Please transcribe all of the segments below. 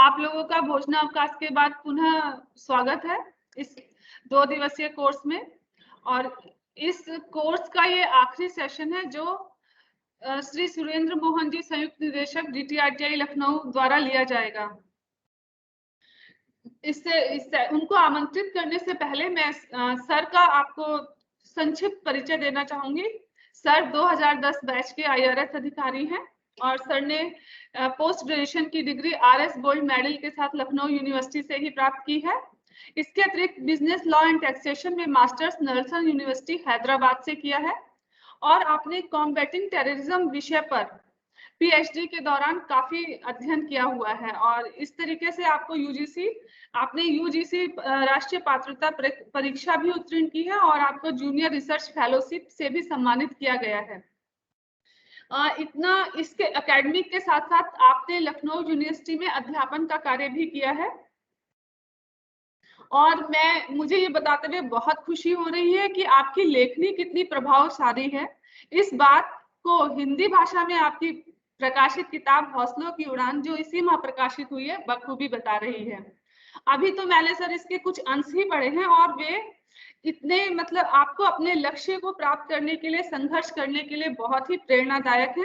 आप लोगों का भोजनावकाश के बाद पुनः स्वागत है इस 2 दिवसीय कोर्स में। और इस कोर्स का ये आखिरी सेशन है जो श्री सुरेंद्र मोहन जी संयुक्त निदेशक DTRTI लखनऊ द्वारा लिया जाएगा। इससे उनको आमंत्रित करने से पहले मैं सर का आपको संक्षिप्त परिचय देना चाहूंगी। सर 2010 बैच के IRS अधिकारी हैं और सर ने पोस्ट ग्रेजुएशन की डिग्री RS गोल्ड मेडल के साथ लखनऊ यूनिवर्सिटी से ही प्राप्त की है। इसके अतिरिक्त बिजनेस लॉ एंड टैक्सेशन में मास्टर्स नल्सन यूनिवर्सिटी हैदराबाद से किया है और आपने कॉम्बैटिंग टेररिज्म विषय पर PhD के दौरान काफी अध्ययन किया हुआ है और इस तरीके से आपको आपने UGC राष्ट्रीय पात्रता परीक्षा भी उत्तीर्ण की है और आपको जूनियर रिसर्च फेलोशिप से भी सम्मानित किया गया है। इतना इसके एकेडमिक के साथ साथ आपने लखनऊ यूनिवर्सिटी में अध्यापन का कार्य भी किया है और मुझे ये बताते हुए बहुत खुशी हो रही है कि आपकी लेखनी कितनी प्रभावशाली है। इस बात को हिंदी भाषा में आपकी प्रकाशित किताब हौसलों की उड़ान जो इसी माह प्रकाशित हुई है बखूबी बता रही है। अभी तो मैंने सर इसके कुछ अंश ही पढ़े हैं और वे इतने मतलब आपको अपने लक्ष्य को प्राप्त करने के लिए संघर्ष करने के लिए बहुत ही प्रेरणादायक है।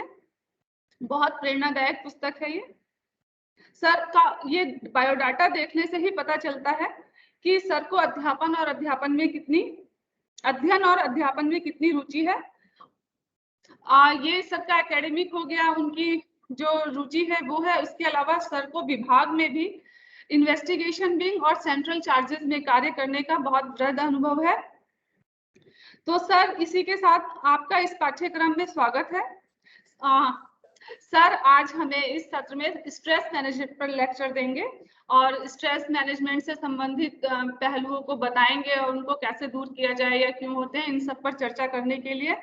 बहुत प्रेरणादायक पुस्तक है ये। सर का ये बायोडाटा देखने से ही पता चलता है कि सर को अध्ययन और अध्यापन में कितनी रुचि है। ये सबका एकेडमिक हो गया, उनकी जो रुचि है वो है। इसके अलावा सर को विभाग में भी इन्वेस्टिगेशन विंग और सेंट्रल चार्जेस में कार्य करने का बहुत दृढ़ अनुभव है। तो सर इसी के साथ आपका इस पाठ्यक्रम में स्वागत है। सर आज हमें इस सत्र में स्ट्रेस मैनेजमेंट पर लेक्चर देंगे और स्ट्रेस मैनेजमेंट से संबंधित पहलुओं को बताएंगे और उनको कैसे दूर किया जाए या क्यों होते हैं, इन सब पर चर्चा करने के लिए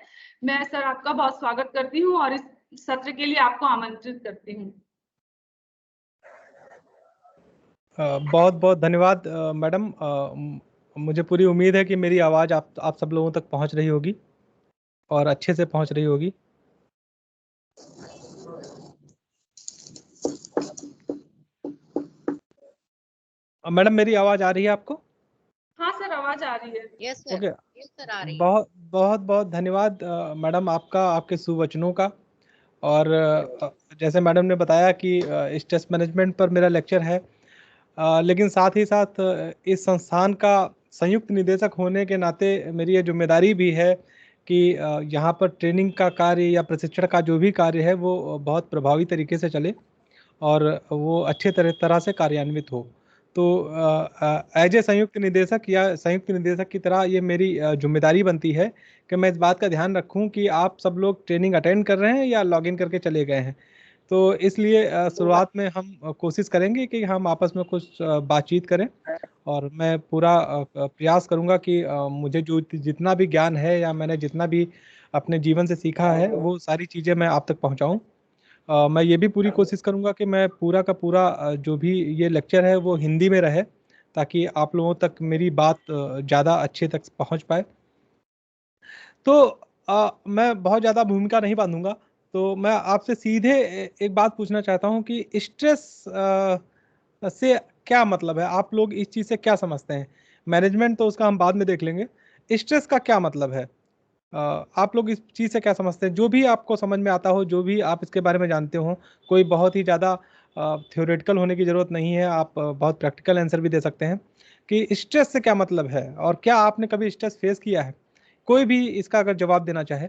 मैं सर आपका बहुत स्वागत करती हूँ और इस सत्र के लिए आपको आमंत्रित करती हूँ। बहुत बहुत धन्यवाद मैडम। मुझे पूरी उम्मीद है कि मेरी आवाज़ आप सब लोगों तक पहुंच रही होगी और अच्छे से पहुंच रही होगी। मैडम मेरी आवाज़ आ रही है आपको? हाँ सर आवाज़ आ रही है। Yes sir, okay, yes sir आ रही है। बहुत धन्यवाद मैडम आपका, आपके सुवचनों का। और जैसे मैडम ने बताया कि स्ट्रेस मैनेजमेंट पर मेरा लेक्चर है, लेकिन साथ ही साथ इस संस्थान का संयुक्त निदेशक होने के नाते मेरी ये जिम्मेदारी भी है कि यहाँ पर ट्रेनिंग का कार्य या प्रशिक्षण का जो भी कार्य है वो बहुत प्रभावी तरीके से चले और वो अच्छे तरह से कार्यान्वित हो। तो एज ए संयुक्त निदेशक या संयुक्त निदेशक की तरह ये मेरी जिम्मेदारी बनती है कि मैं इस बात का ध्यान रखूं कि आप सब लोग ट्रेनिंग अटेंड कर रहे हैं या लॉगिन करके चले गए हैं। तो इसलिए शुरुआत में हम कोशिश करेंगे कि हम आपस में कुछ बातचीत करें और मैं पूरा प्रयास करूंगा कि मुझे जो जितना भी ज्ञान है या मैंने जितना भी अपने जीवन से सीखा है वो सारी चीज़ें मैं आप तक पहुंचाऊं। मैं ये भी पूरी कोशिश करूंगा कि मैं पूरा का पूरा जो भी ये लेक्चर है वो हिंदी में रहे ताकि आप लोगों तक मेरी बात ज़्यादा अच्छे तक पहुंच पाए। तो मैं बहुत ज़्यादा भूमिका नहीं बांधूंगा, तो मैं आपसे सीधे एक बात पूछना चाहता हूं कि स्ट्रेस से क्या मतलब है? आप लोग इस चीज़ से क्या समझते हैं? मैनेजमेंट तो उसका हम बाद में देख लेंगे, स्ट्रेस का क्या मतलब है? आप लोग इस चीज़ से क्या समझते हैं? जो भी आपको समझ में आता हो, जो भी आप इसके बारे में जानते हो, कोई बहुत ही ज़्यादा थ्योरेटिकल होने की ज़रूरत नहीं है, आप बहुत प्रैक्टिकल आंसर भी दे सकते हैं कि स्ट्रेस से क्या मतलब है और क्या आपने कभी स्ट्रेस फेस किया है? कोई भी इसका अगर जवाब देना चाहे।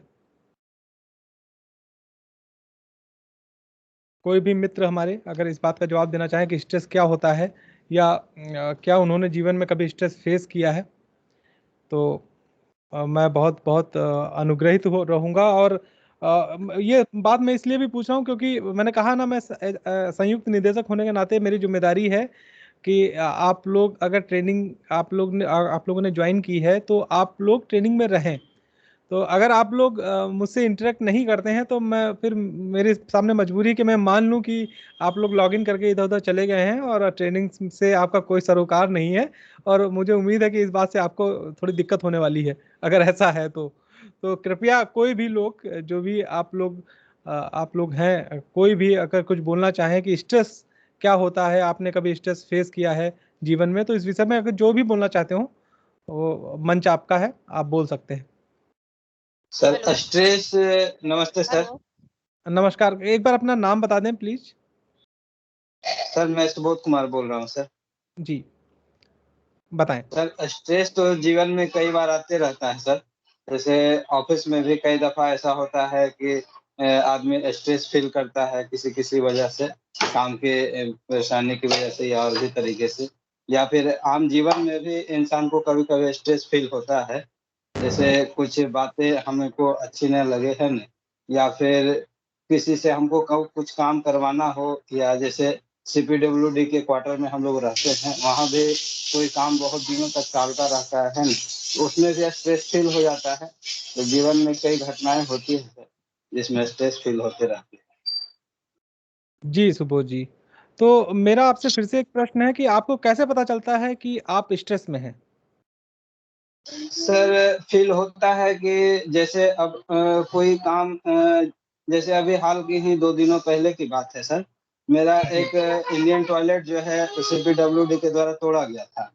कोई भी मित्र हमारे अगर इस बात का जवाब देना चाहें कि स्ट्रेस क्या होता है या क्या उन्होंने जीवन में कभी स्ट्रेस फेस किया है, तो मैं बहुत अनुग्रहित हो रहूँगा। और ये बात मैं इसलिए भी पूछ रहा हूँ क्योंकि मैंने कहा ना, मैं संयुक्त निदेशक होने के नाते मेरी जिम्मेदारी है कि आप लोग अगर ट्रेनिंग आप लोगों ने ज्वाइन की है तो आप लोग ट्रेनिंग में रहें। तो अगर आप लोग मुझसे इंटरेक्ट नहीं करते हैं तो मैं फिर मेरे सामने मजबूरी है कि मैं मान लूं कि आप लोग लॉगिन करके इधर उधर चले गए हैं और ट्रेनिंग से आपका कोई सरोकार नहीं है। और मुझे उम्मीद है कि इस बात से आपको थोड़ी दिक्कत होने वाली है अगर ऐसा है तो कृपया कोई भी लोग, जो भी आप लोग हैं, कोई भी अगर कुछ बोलना चाहें कि स्ट्रेस क्या होता है, आपने कभी स्ट्रेस फेस किया है जीवन में, तो इस विषय में अगर जो भी बोलना चाहते हो वो मंच आपका है, आप बोल सकते हैं। Sir hello. स्ट्रेस नमस्ते सर। हेलो। नमस्कार, एक बार अपना नाम बता दें प्लीज। सर मैं सुबोध कुमार बोल रहा हूँ सर। जी बताएं। सर स्ट्रेस तो जीवन में कई बार आते रहता है सर। जैसे ऑफिस में भी कई दफा ऐसा होता है कि आदमी स्ट्रेस फील करता है किसी वजह से, काम के परेशानी की वजह से या और भी तरीके से, या फिर आम जीवन में भी इंसान को कभी-कभी स्ट्रेस फील होता है। जैसे कुछ बातें हमको अच्छी न लगे है न, या फिर किसी से हमको कुछ काम करवाना हो, या जैसे सीपीडब्ल्यूडी के क्वार्टर में हम लोग रहते हैं, वहाँ भी कोई काम बहुत दिनों तक चलता रहता है न, उसमें भी स्ट्रेस फील हो जाता है। तो जीवन में कई घटनाएँ होती हैं सर, जिसमें स्ट्रेस फील होते रहते हैं। जी सुबोध जी, तो मेरा आपसे फिर से एक प्रश्न है कि आपको कैसे पता चलता है कि आप स्ट्रेस में हैं? सर फील होता है कि जैसे अब कोई काम जैसे अभी हाल की ही 2 दिनों पहले की बात है सर। मेरा एक इंडियन टॉयलेट जो है सीपीडब्ल्यूडी के द्वारा तोड़ा गया था।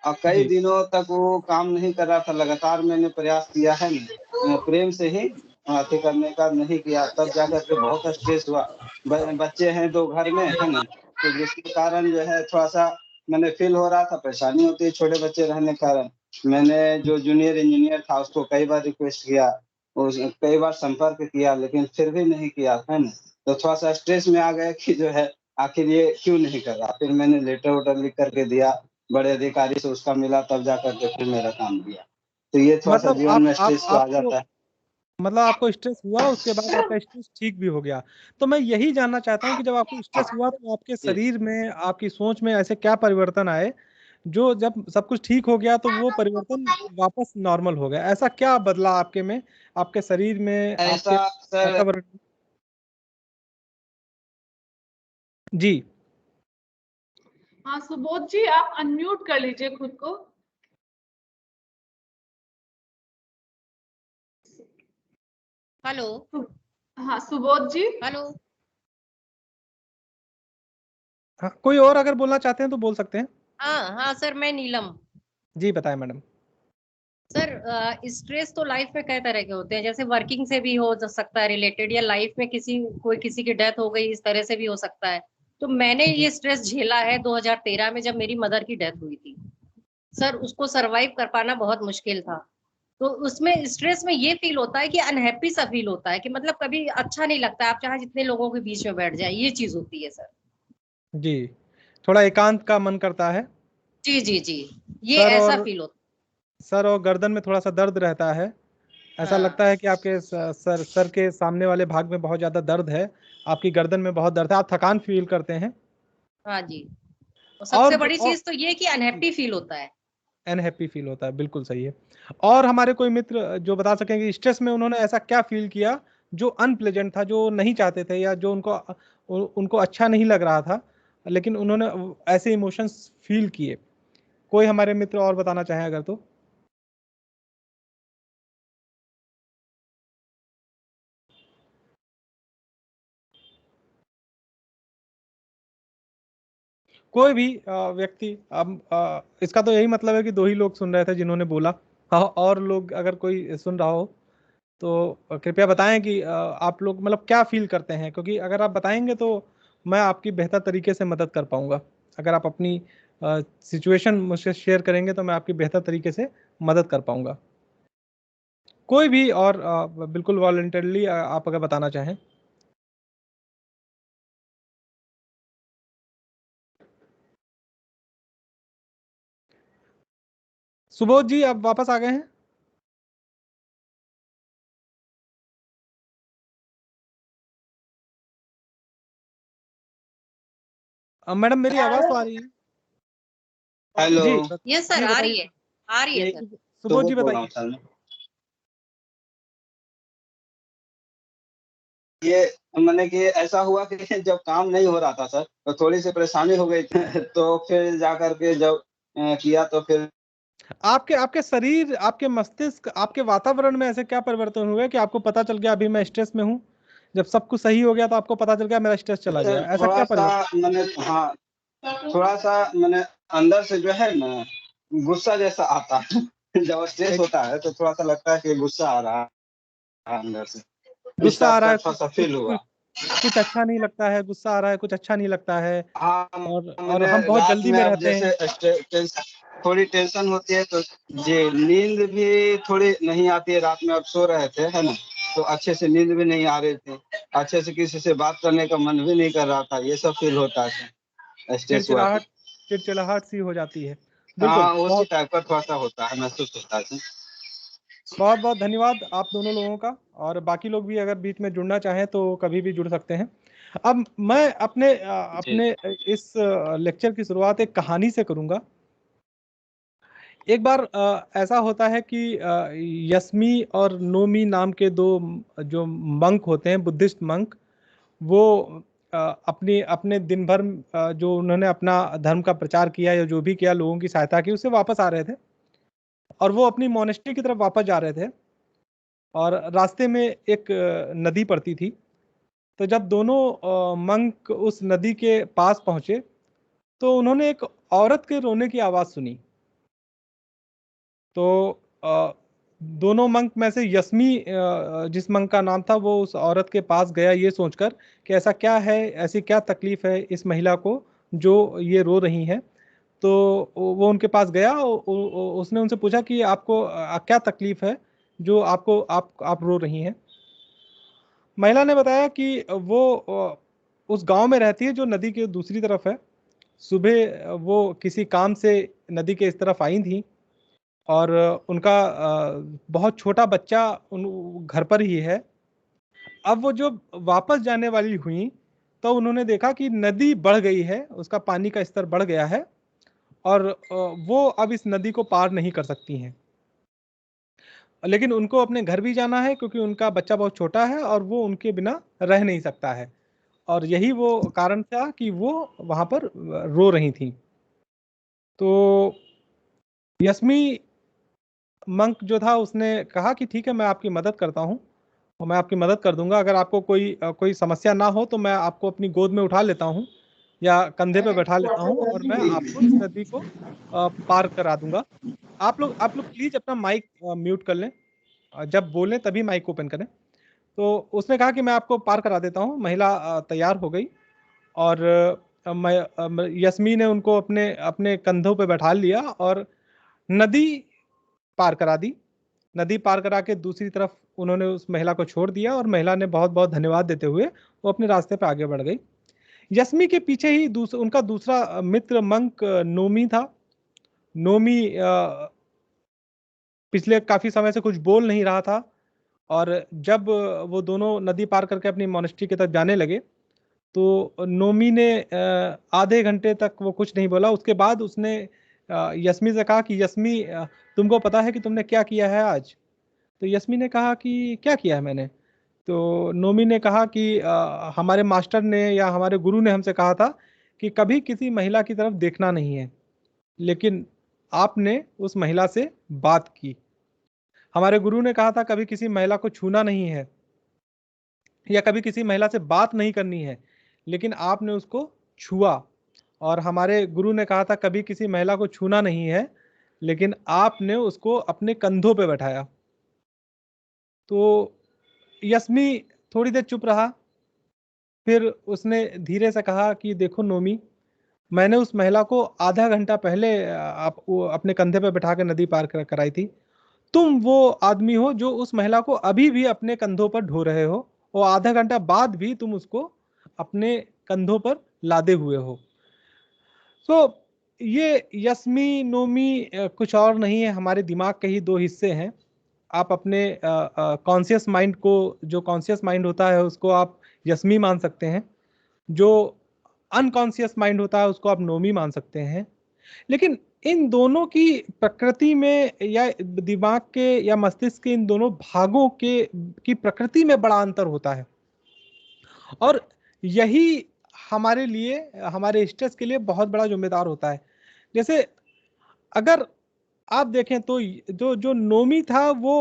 अब कई जी। दिनों तक वो काम नहीं कर रहा था, लगातार मैंने प्रयास किया है न, प्रेम से ही अथी करने का नहीं किया, तब जाकर के बहुत स्ट्रेस हुआ। बच्चे हैं 2 घर में, है ना? तो जिसके कारण जो है थोड़ा-सा मैंने फील हो रहा था, परेशानी होती है छोटे बच्चे रहने के कारण। मैंने जो जूनियर इंजीनियर था उसको कई बार रिक्वेस्ट किया, उस कई बार संपर्क किया, लेकिन फिर भी नहीं किया, है ना? तो थोड़ा-सा स्ट्रेस में आ गए कि जो है आखिर ये क्यों नहीं कर रहा? फिर मैंने लेटर-वेटर लिख कर के दिया, बड़े अधिकारी से उसका मिला, तब जाकर के फिर मेरा काम किया। तो ये थोड़ा-सा मतलब जीवन में आप स्ट्रेस तो आ आपको जाता है। मतलब आपको स्ट्रेस हुआ, उसके बाद आपका स्ट्रेस ठीक भी हो गया। तो मैं यही जानना चाहता हूँ कि जब आपको स्ट्रेस हुआ तो आपके जी। शरीर में, आपकी सोच में ऐसे क्या परिवर्तन आए, जो जब सब कुछ ठीक हो गया तो वो परिवर्तन वापस नॉर्मल हो गया? ऐसा क्या बदला आपके में, आपके शरीर में, आपके ऐसा सर वातावरण में? जी। हाँ सुबोध जी, आप अनम्यूट कर लीजिए खुद को। हेलो। हाँ सुबोध जी। हेलो। हाँ, कोई और अगर बोलना चाहते हैं तो बोल सकते हैं। हाँ सर, मैं नीलम। जी बताएं मैडम। सर स्ट्रेस तो लाइफ में कई तरह के होते हैं, जैसे वर्किंग से भी हो सकता है रिलेटेड, या लाइफ में किसी की डेथ हो गई, इस तरह से भी हो सकता है। तो मैंने जी। ये स्ट्रेस झेला है 2013 में, जब मेरी मदर की डेथ हुई थी। सर उसको सरवाइव कर पाना बहुत मुश्किल था। तो उसमें स्ट्रेस में ये फील होता है कि अनहैप्पी सा फील होता है, कि मतलब कभी अच्छा नहीं लगता, आप चाहे जितने लोगों के बीच में बैठ जाए, ये चीज होती है सर। जी, थोड़ा एकांत का मन करता है। जी जी जी, ये सर ऐसा और फील होता सर और गर्दन में थोड़ा-सा दर्द रहता है। है। ऐसा हाँ लगता है कि आपके सर के सामने वाले भाग में बहुत ज़्यादा दर्द है, आपकी गर्दन में बहुत दर्द है, आप थकान फ़ील करते हैं। हाँ जी, और और सबसे बड़ी और चीज तो ये कि अनहैप्पी फील होता है। अनहैप्पी फ़ील होता है, बिल्कुल सही है। और हमारे कोई मित्र जो बता सकें कि स्ट्रेस में उन्होंने ऐसा क्या फ़ील किया, जो अनप्लेज़ेंट था, जो नहीं चाहते थे या जो उनको अच्छा नहीं लग रहा था, लेकिन उन्होंने ऐसे इमोशंस फ़ील किए? कोई हमारे मित्र और बताना चाहें अगर तो? कोई भी व्यक्ति, अब इसका तो यही मतलब है कि 2 ही लोग सुन रहे थे जिन्होंने बोला। हाँ, और लोग अगर कोई सुन रहा हो तो कृपया बताएँ कि आप लोग मतलब क्या फ़ील करते हैं? क्योंकि अगर आप बताएँगे तो मैं आपकी बेहतर तरीके से मदद कर पाऊँगा। अगर आप अपनी सिचुएशन मुझसे शेयर करेंगे तो मैं आपकी बेहतर तरीके से मदद कर पाऊँगा। कोई भी और बिल्कुल वॉलंटरीली आप अगर बताना चाहें। सुबोध जी, आप वापस आ गए हैं? मैडम मेरी आवाज़ तो आ रही है? हेलो। जी, यस सर, जी आ बताइए। रही है, आ रही है ये सर। सुबोध जी बोल रहा हूँ बताइए। सर मैं। ये माने कि ऐसा हुआ कि जब काम नहीं हो रहा था सर, तो थोड़ी-सी परेशानी हो गई थी। तो फिर जाकर के जब किया तो फिर आपके आपके शरीर, आपके मस्तिष्क, आपके वातावरण में ऐसे क्या परिवर्तन हुए कि आपको पता चल गया अभी मैं स्ट्रेस में हूँ? जब सब कुछ सही हो गया तो आपको पता चल गया मेरा स्ट्रेस चला गया, ऐसा क्या परिवर्तन? मैंने हाँ थोड़ा सा मैंने अंदर से जो है ना गुस्सा जैसा आता है जब स्ट्रेस होता है तो थोड़ा सा लगता है कि गुस्सा आ रहा है अंदर से, इस गुस्सा आ टाइप रहा का है, थोड़ा सा फील हुआ। कुछ अच्छा नहीं लगता है, गुस्सा आ रहा है, कुछ अच्छा नहीं लगता है, हाँ और मैंने हम बहुत रात जल्दी में में अब रहते हैं। जैसे थोड़ी टेंशन होती है तो जी नींद भी थोड़ी नहीं आती है रात में। अब सो रहे थे है ना, तो अच्छे से नींद भी नहीं आ रही थी, अच्छे से किसी से बात करने का मन भी नहीं कर रहा था, ये सब फील होता है स्ट्रेस हुआ तो। चिड़चिड़ाहट सी हो जाती है। बिल्कुल, हाँ उसी बहुत टाइप का थोड़ा सा होता है, महसूस होता है। बहुत बहुत धन्यवाद आप दोनों लोगों का, और बाकी लोग भी अगर बीच में जुड़ना चाहें तो कभी भी जुड़ सकते हैं। अब मैं जी अपने इस लेक्चर की शुरुआत एक कहानी से करूंगा। एक बार ऐसा होता है कि यस्मी और नोमी नाम के दो जो मंक होते हैं, बुद्धिस्ट मंक, वो अपनी अपने दिन भर जो उन्होंने अपना धर्म का प्रचार किया या जो भी किया, लोगों की सहायता की, उससे वापस आ रहे थे और वो अपनी मोनेस्ट्री की तरफ वापस जा रहे थे, और रास्ते में एक नदी पड़ती थी। तो जब दोनों मंक उस नदी के पास पहुंचे तो उन्होंने एक औरत के रोने की आवाज़ सुनी। तो दोनों मंक में से यस्मी, जिस मंक का नाम था, वो उस औरत के पास गया ये सोचकर कि ऐसा क्या है, ऐसी क्या तकलीफ है इस महिला को जो ये रो रही है। तो वो उनके पास गया, उसने उनसे पूछा कि आपको क्या तकलीफ है जो आपको आप रो रही हैं। महिला ने बताया कि वो उस गांव में रहती है जो नदी के दूसरी तरफ है। सुबह वो किसी काम से नदी के इस तरफ आई थी, और उनका बहुत छोटा बच्चा उन घर पर ही है। अब वो जो वापस जाने वाली हुई तो उन्होंने देखा कि नदी बढ़ गई है, उसका पानी का स्तर बढ़ गया है, और वो अब इस नदी को पार नहीं कर सकती हैं। लेकिन उनको अपने घर भी जाना है क्योंकि उनका बच्चा बहुत छोटा है और वो उनके बिना रह नहीं सकता है, और यही वो कारण था कि वो वहाँ पर रो रही थी। तो यस्मी मंक जो था उसने कहा कि ठीक है, मैं आपकी मदद करता हूँ और मैं आपकी मदद कर दूंगा। अगर आपको कोई समस्या ना हो तो मैं आपको अपनी गोद में उठा लेता हूँ या कंधे पे बैठा लेता हूँ और मैं आपको इस नदी को पार करा दूंगा। आप लोग प्लीज अपना माइक म्यूट कर लें, जब बोलें तभी माइक ओपन करें। तो उसने कहा कि मैं आपको पार करा देता हूँ। महिला तैयार हो गई और यस्मी ने उनको अपने अपने कंधों पे बैठा लिया और नदी पार करा दी। नदी पार करा के दूसरी तरफ उन्होंने उस महिला को छोड़ दिया और महिला ने बहुत बहुत धन्यवाद देते हुए वो अपने रास्ते पे आगे बढ़ गई। यस्मी के पीछे ही उनका दूसरा मित्र मंक नोमी था। नोमी पिछले काफी समय से कुछ बोल नहीं रहा था, और जब वो दोनों नदी पार करके अपनी मोनेस्ट्री की तरफ जाने लगे तो नोमी ने आधे घंटे तक वो कुछ नहीं बोला। उसके बाद उसने यस्मी से कहा कि यस्मी, तुमको पता है कि तुमने क्या किया है आज? तो यस्मी ने कहा कि क्या किया है मैंने? तो नोमी ने कहा कि हमारे मास्टर ने या हमारे गुरु ने हमसे कहा था कि कभी किसी महिला की तरफ देखना नहीं है, लेकिन आपने उस महिला से बात की। हमारे गुरु ने कहा था कभी किसी महिला को छूना नहीं है या कभी किसी महिला से बात नहीं करनी है, लेकिन आपने उसको छुआ। और हमारे गुरु ने कहा था कभी किसी महिला को छूना नहीं है, लेकिन आपने उसको अपने कंधों पे बैठाया। तो यस्मी थोड़ी देर चुप रहा, फिर उसने धीरे से कहा कि देखो नोमी, मैंने उस महिला को आधा घंटा पहले आप अपने कंधे पे बैठा के नदी पार कराई थी। तुम वो आदमी हो जो उस महिला को अभी भी अपने कंधों पर ढो रहे हो, और आधा घंटा बाद भी तुम उसको अपने कंधों पर लादे हुए हो। तो ये यस्मी नोमी कुछ और नहीं है, हमारे दिमाग के ही दो हिस्से हैं। आप अपने कॉन्शियस माइंड को, जो कॉन्शियस माइंड होता है उसको आप यस्मी मान सकते हैं, जो अनकॉन्शियस माइंड होता है उसको आप नोमी मान सकते हैं। लेकिन इन दोनों की प्रकृति में या दिमाग के या मस्तिष्क के इन दोनों भागों के की प्रकृति में बड़ा अंतर होता है, और यही हमारे लिए, हमारे स्ट्रेस के लिए बहुत बड़ा जिम्मेदार होता है। जैसे अगर आप देखें तो जो जो नोमी था वो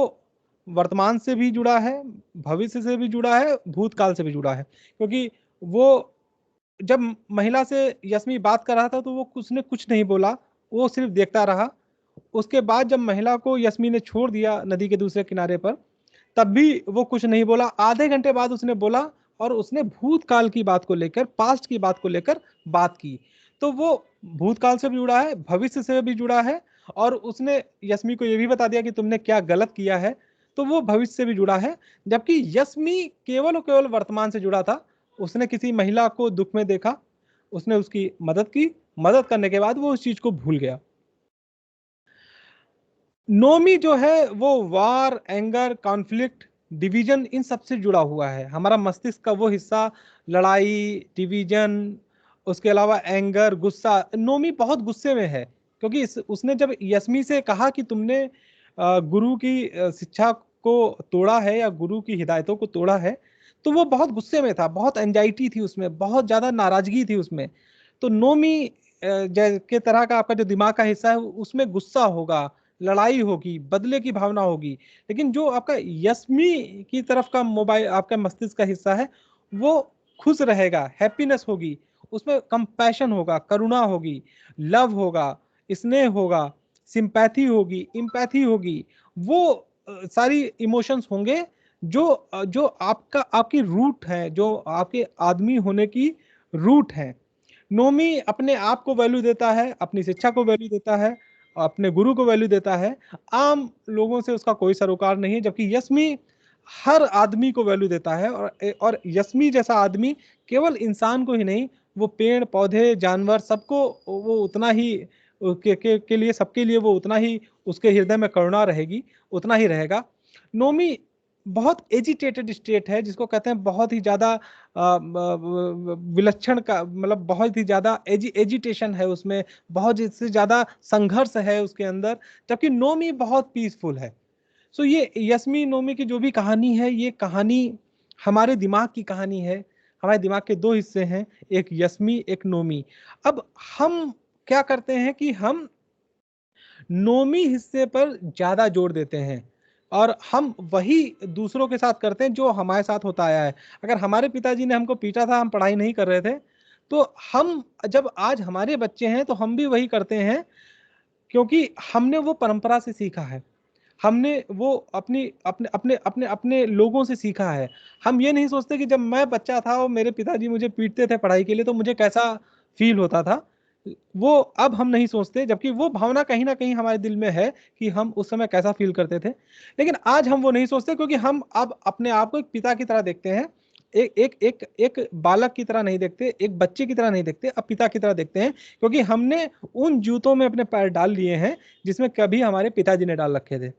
वर्तमान से भी जुड़ा है, भविष्य से भी जुड़ा है, भूतकाल से भी जुड़ा है। क्योंकि वो जब महिला से यश्मी बात कर रहा था तो वो उसने कुछ नहीं बोला, वो सिर्फ देखता रहा। उसके बाद जब महिला को यश्मी ने छोड़ दिया नदी के दूसरे किनारे पर, तब भी वो कुछ नहीं बोला। आधे घंटे बाद उसने बोला और उसने भूतकाल की बात को लेकर, पास्ट की बात को लेकर बात की। तो वो भूतकाल से भी जुड़ा है, भविष्य से भी जुड़ा है, और उसने यश्मी को ये भी बता दिया कि तुमने क्या गलत किया है, तो वो भविष्य से भी जुड़ा है। जबकि यश्मी केवल और केवल वर्तमान से जुड़ा था। उसने किसी महिला को दुख में देखा, उसने उसकी मदद की, मदद करने के बाद वो उस चीज को भूल गया। नोमी जो है वो वार, एंगर, कॉन्फ्लिक्ट, डिवीजन, इन सब से जुड़ा हुआ है। हमारा मस्तिष्क का वो हिस्सा, लड़ाई, डिवीजन, उसके अलावा एंगर, गुस्सा। नोमी बहुत गुस्से में है क्योंकि उसने जब यश्मी से कहा कि तुमने गुरु की शिक्षा को तोड़ा है या गुरु की हिदायतों को तोड़ा है, तो वो बहुत गुस्से में था, बहुत एंजाइटी थी उसमें, बहुत ज्यादा नाराजगी थी उसमें। तो नोमी के तरह का आपका जो दिमाग का हिस्सा है उसमें गुस्सा होगा, लड़ाई होगी, बदले की भावना होगी। लेकिन जो आपका यश्मी की तरफ का मोबाइल, आपका मस्तिष्क का हिस्सा है, वो खुश रहेगा, हैप्पीनेस होगी, उसमें कंपैशन होगा, करुणा होगी, लव होगा, स्नेह होगा, सिंपैथी होगी, इम्पैथी होगी। वो सारी इमोशंस होंगे जो जो आपकी रूट है, जो आपके आदमी होने की रूट है। नोमी अपने आप को वैल्यू देता है, अपनी शिक्षा को वैल्यू देता है, अपने गुरु को वैल्यू देता है। आम लोगों से उसका कोई सरोकार नहीं है। जबकि यश्मी हर आदमी को वैल्यू देता है, और यश्मी जैसा आदमी केवल इंसान को ही नहीं, वो पेड़ पौधे जानवर सबको वो उतना ही के लिए, सबके लिए वो उतना ही, उसके हृदय में करुणा रहेगी, उतना ही रहेगा। नोमी बहुत एजिटेटेड स्टेट है, जिसको कहते हैं बहुत ही ज्यादा विलक्षण का मतलब, बहुत ही ज्यादा एजिटेशन है उसमें, बहुत से ज्यादा संघर्ष है उसके अंदर। जबकि नोमी बहुत पीसफुल है। सो ये यश्मी नोमी की जो भी कहानी है, ये कहानी हमारे दिमाग की कहानी है। हमारे दिमाग के दो हिस्से हैं, एक यश्मी, एक नोमी। अब हम क्या करते हैं कि हम नोमी हिस्से पर ज्यादा जोर देते हैं, और हम वही दूसरों के साथ करते हैं जो हमारे साथ होता आया है। अगर हमारे पिताजी ने हमको पीटा था, हम पढ़ाई नहीं कर रहे थे, तो हम जब आज हमारे बच्चे हैं तो हम भी वही करते हैं, क्योंकि हमने वो परंपरा से सीखा है। हमने वो अपनी अपने अपने अपने अपने लोगों से सीखा है। हम ये नहीं सोचते कि जब मैं बच्चा था और मेरे पिताजी मुझे पीटते थे पढ़ाई के लिए तो मुझे कैसा फील होता था। वो अब हम नहीं सोचते, जबकि वो भावना कहीं ना कहीं हमारे दिल में है कि हम उस समय कैसा फील करते थे। लेकिन आज हम वो नहीं सोचते, क्योंकि हम अब अपने आप को एक पिता की तरह देखते हैं। एक एक एक एक बालक की तरह नहीं देखते, एक बच्चे की तरह नहीं देखते, अब पिता की तरह देखते हैं। क्योंकि हमने उन जूतों में अपने पैर डाल लिए हैं जिसमें कभी हमारे पिताजी ने डाल रखे थे।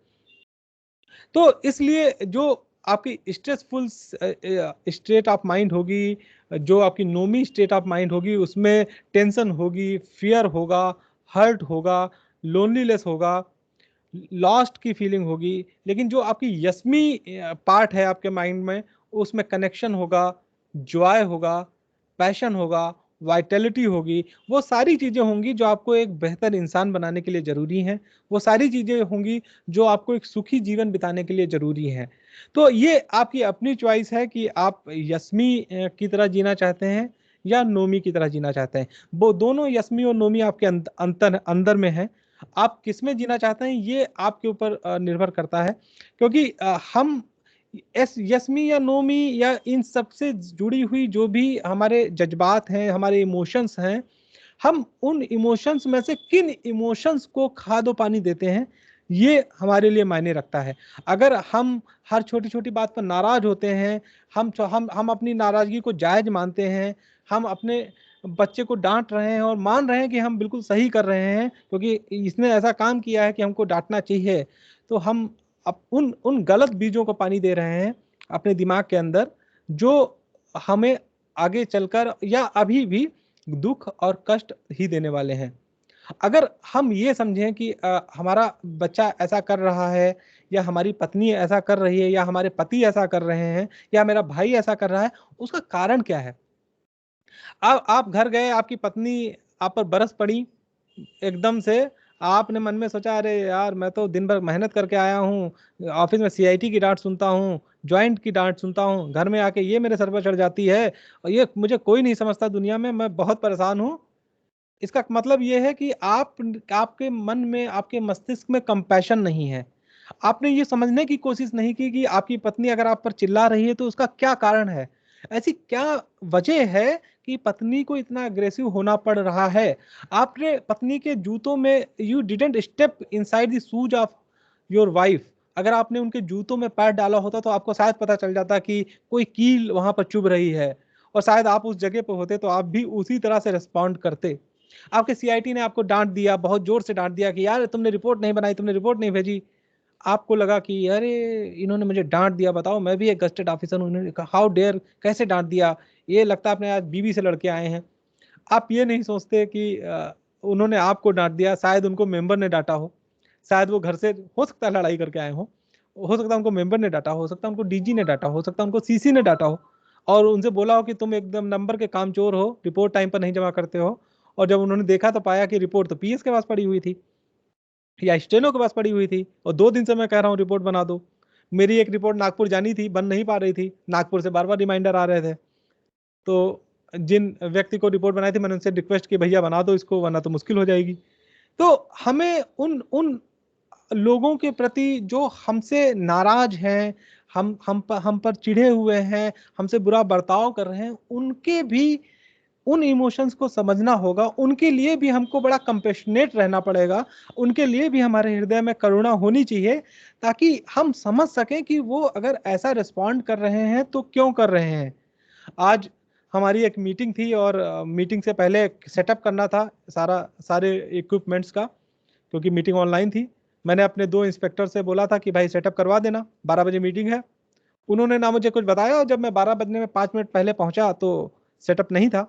तो इसलिए जो आपकी स्ट्रेसफुल स्टेट ऑफ माइंड होगी, जो आपकी नोमी स्टेट ऑफ माइंड होगी, उसमें टेंशन होगी, फियर होगा, हर्ट होगा, लोनलीनेस होगा, लॉस्ट की फीलिंग होगी। लेकिन जो आपकी यस्मी पार्ट है आपके माइंड में, उसमें कनेक्शन होगा, जॉय होगा, पैशन होगा, वाइटलिटी होगी। वो सारी चीज़ें होंगी जो आपको एक बेहतर इंसान बनाने के लिए ज़रूरी हैं। वो सारी चीज़ें होंगी जो आपको एक सुखी जीवन बिताने के लिए ज़रूरी हैं। तो ये आपकी अपनी चॉइस है कि आप यस्मी की तरह जीना चाहते हैं या नोमी की तरह जीना चाहते हैं। वो दोनों यस्मी और नोमी आपके अंदर में है। आप किसमें जीना चाहते हैं ये आपके ऊपर निर्भर करता है। क्योंकि हम यस्मी या नोमी या इन सब से जुड़ी हुई जो भी हमारे जज्बात हैं, हमारे इमोशंस हैं, हम उन इमोशंस में से किन इमोशंस को खाद और पानी देते हैं, ये हमारे लिए मायने रखता है। अगर हम हर छोटी छोटी बात पर नाराज होते हैं, हम अपनी नाराजगी को जायज मानते हैं, हम अपने बच्चे को डांट रहे हैं और मान रहे हैं कि हम बिल्कुल सही कर रहे हैं क्योंकि इसने ऐसा काम किया है कि हमको डांटना चाहिए, तो हम अब उन गलत बीजों को पानी दे रहे हैं अपने दिमाग के अंदर, जो हमें आगे चलकर या अभी भी दुख और कष्ट ही देने वाले हैं। अगर हम ये समझें कि हमारा बच्चा ऐसा कर रहा है, या हमारी पत्नी ऐसा कर रही है, या हमारे पति ऐसा कर रहे हैं, या मेरा भाई ऐसा कर रहा है, उसका कारण क्या है? आप घर गए, आपकी पत्नी आप पर बरस पड़ी एकदम से, आपने मन में सोचा अरे यार मैं तो दिन भर मेहनत करके आया हूँ, ऑफिस में सीआईटी की डांट सुनता हूँ, ज्वाइंट की डांट सुनता हूँ, घर में आके ये मेरे सर पर चढ़ जाती है और ये मुझे कोई नहीं समझता दुनिया में, मैं बहुत परेशान हूँ। इसका मतलब ये है कि आपके मन में, आपके मस्तिष्क में कंपैशन नहीं है। आपने ये समझने की कोशिश नहीं की कि आपकी पत्नी अगर आप पर चिल्ला रही है तो उसका क्या कारण है, ऐसी क्या वजह है कि पत्नी को इतना अग्रेसिव होना पड़ रहा है। आपने पत्नी के जूतों में, you didn't step inside the shoes of your wife. अगर आपने उनके जूतों में पैर डाला होता तो आपको शायद पता चल जाता कि कोई कील वहां पर चुभ रही है, और शायद आप उस जगह पर होते तो आप भी उसी तरह से रिस्पॉन्ड करते। आपके सीआईटी ने आपको डांट दिया, बहुत जोर से डांट दिया कि यार तुमने रिपोर्ट नहीं बनाई, तुमने रिपोर्ट नहीं भेजी। आपको लगा कि अरे इन्होंने मुझे डांट दिया, बताओ मैं भी एक गस्टेड ऑफिसर हूं, उन्होंने कहा हाउ डेयर, कैसे डांट दिया, ये लगता है आपने आज बीवी से लड़के आए हैं। आप ये नहीं सोचते कि उन्होंने आपको डांट दिया, शायद उनको मेंबर ने डांटा हो, शायद वो घर से हो सकता है लड़ाई करके आए हो सकता है उनको मेंबर ने डांटा हो सकता है उनको डीजी ने डांटा हो सकता है उनको सीसी ने डांटा हो, और उनसे बोला हो कि तुम एकदम नंबर के कामचोर हो, रिपोर्ट टाइम पर नहीं जमा करते हो। और जब उन्होंने देखा तो पाया कि रिपोर्ट तो पीएस के पास पड़ी हुई थी या स्टेनो के पास पड़ी हुई थी, और 2 दिन से मैं कह रहा हूँ रिपोर्ट बना दो। मेरी एक रिपोर्ट नागपुर जानी थी, बन नहीं पा रही थी, नागपुर से बार बार रिमाइंडर आ रहे थे। तो जिन व्यक्ति को रिपोर्ट बनाई थी मैंने उनसे रिक्वेस्ट की भैया बना दो इसको, वरना तो मुश्किल हो जाएगी। तो हमें उन उन लोगों के प्रति जो हमसे नाराज हैं, हम पर चिढ़े हुए हैं, हमसे बुरा बर्ताव कर रहे हैं, उनके भी उन इमोशंस को समझना होगा, उनके लिए भी हमको बड़ा कंपैशनेट रहना पड़ेगा, उनके लिए भी हमारे हृदय में करुणा होनी चाहिए, ताकि हम समझ सकें कि वो अगर ऐसा रिस्पॉन्ड कर रहे हैं तो क्यों कर रहे हैं। आज हमारी एक मीटिंग थी और मीटिंग से पहले सेटअप करना था सारे इक्विपमेंट्स का, क्योंकि मीटिंग ऑनलाइन थी। मैंने अपने 2 इंस्पेक्टर से बोला था कि भाई सेटअप करवा देना, 12 बजे मीटिंग है। उन्होंने ना मुझे कुछ बताया, और जब मैं 12 बजने में 5 मिनट पहले पहुंचा तो सेटअप नहीं था।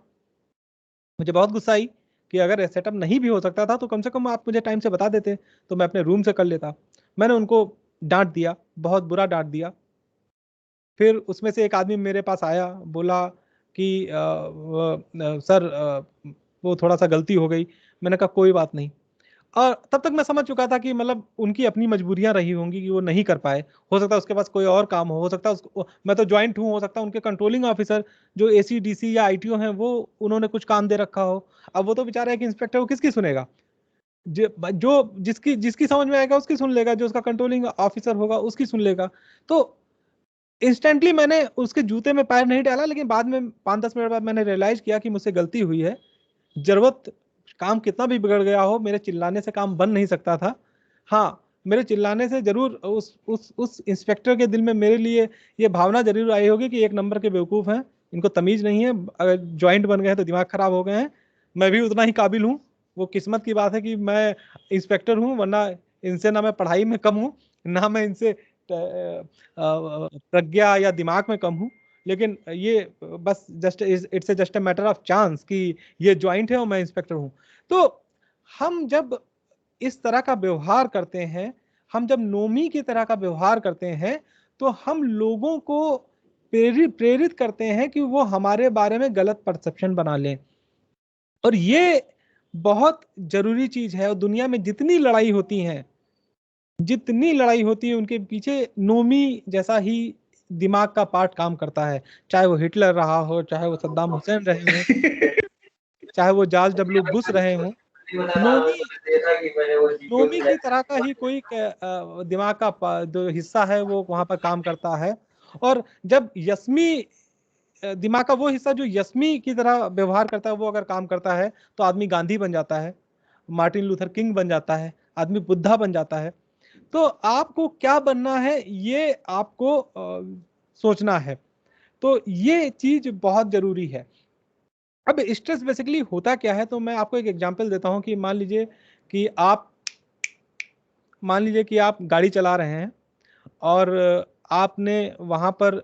मुझे बहुत गुस्सा आई कि अगर सेटअप नहीं भी हो सकता था तो कम से कम आप मुझे टाइम से बता देते तो मैं अपने रूम से कर लेता। मैंने उनको डांट दिया, बहुत बुरा डांट दिया। फिर उसमें से एक आदमी मेरे पास आया, बोला कि सर वो थोड़ा सा गलती हो गई। मैंने कहा कोई बात नहीं। और तब तक मैं समझ चुका था कि मतलब उनकी अपनी मजबूरियां रही होंगी कि वो नहीं कर पाए, हो सकता है उसके पास कोई और काम हो सकता है उसको, मैं तो ज्वाइंट हूँ, हो सकता है उनके कंट्रोलिंग ऑफिसर जो एसीडीसी या आईटीओ हैं वो उन्होंने कुछ काम दे रखा हो। अब वो तो बेचारा एक इंस्पेक्टर, वो किसकी सुनेगा? जो जिसकी जिसकी समझ में आएगा उसकी सुन लेगा, जो उसका कंट्रोलिंग ऑफिसर होगा उसकी सुन लेगा। तो इंस्टेंटली मैंने उसके जूते में पैर नहीं डाला, लेकिन बाद में 5-10 मिनट बाद मैंने रियलाइज किया कि मुझसे गलती हुई है। जरूरत, काम कितना भी बिगड़ गया हो, मेरे चिल्लाने से काम बन नहीं सकता था। हाँ, मेरे चिल्लाने से जरूर उस इंस्पेक्टर के दिल में मेरे लिए ये भावना जरूर आई होगी कि एक नंबर के बेवकूफ हैं, इनको तमीज नहीं है, अगर ज्वाइंट बन गए हैं तो दिमाग खराब हो गए हैं। मैं भी उतना ही काबिल हूँ। वो किस्मत की बात है कि मैं इंस्पेक्टर हूँ, वरना इनसे ना मैं पढ़ाई में कम हूँ, ना मैं इनसे प्रज्ञा या दिमाग में कम हूँ। लेकिन ये बस it's just a matter of chance कि ये ज्वाइंट है और मैं इंस्पेक्टर हूं। तो हम जब इस तरह का व्यवहार करते हैं, हम जब नोमी की तरह का व्यवहार करते हैं, तो हम लोगों को प्रेरित करते हैं कि वो हमारे बारे में गलत परसेप्शन बना लें। और ये बहुत जरूरी चीज है। और दुनिया में जितनी लड़ाई होती है उनके पीछे नोमी जैसा ही दिमाग का पार्ट काम करता है। चाहे वो हिटलर रहा हो, चाहे वो सद्दाम हुसैन रहे हों, चाहे वो जॉर्ज डब्ल्यू बुश रहे हों, नोमी नोमी की तरह का ही कोई दिमाग का जो हिस्सा है वो वहां पर काम करता है। और जब यस्मी दिमाग का वो हिस्सा जो यस्मी की तरह व्यवहार करता है वो अगर काम करता है, तो आदमी गांधी बन जाता है, मार्टिन लूथर किंग बन जाता है, आदमी बुद्धा बन जाता है। तो आपको क्या बनना है ये आपको सोचना है। तो ये चीज बहुत जरूरी है। अब स्ट्रेस बेसिकली होता क्या है, तो मैं आपको एक एग्जांपल देता हूं कि मान लीजिए कि आप गाड़ी चला रहे हैं और आपने वहां पर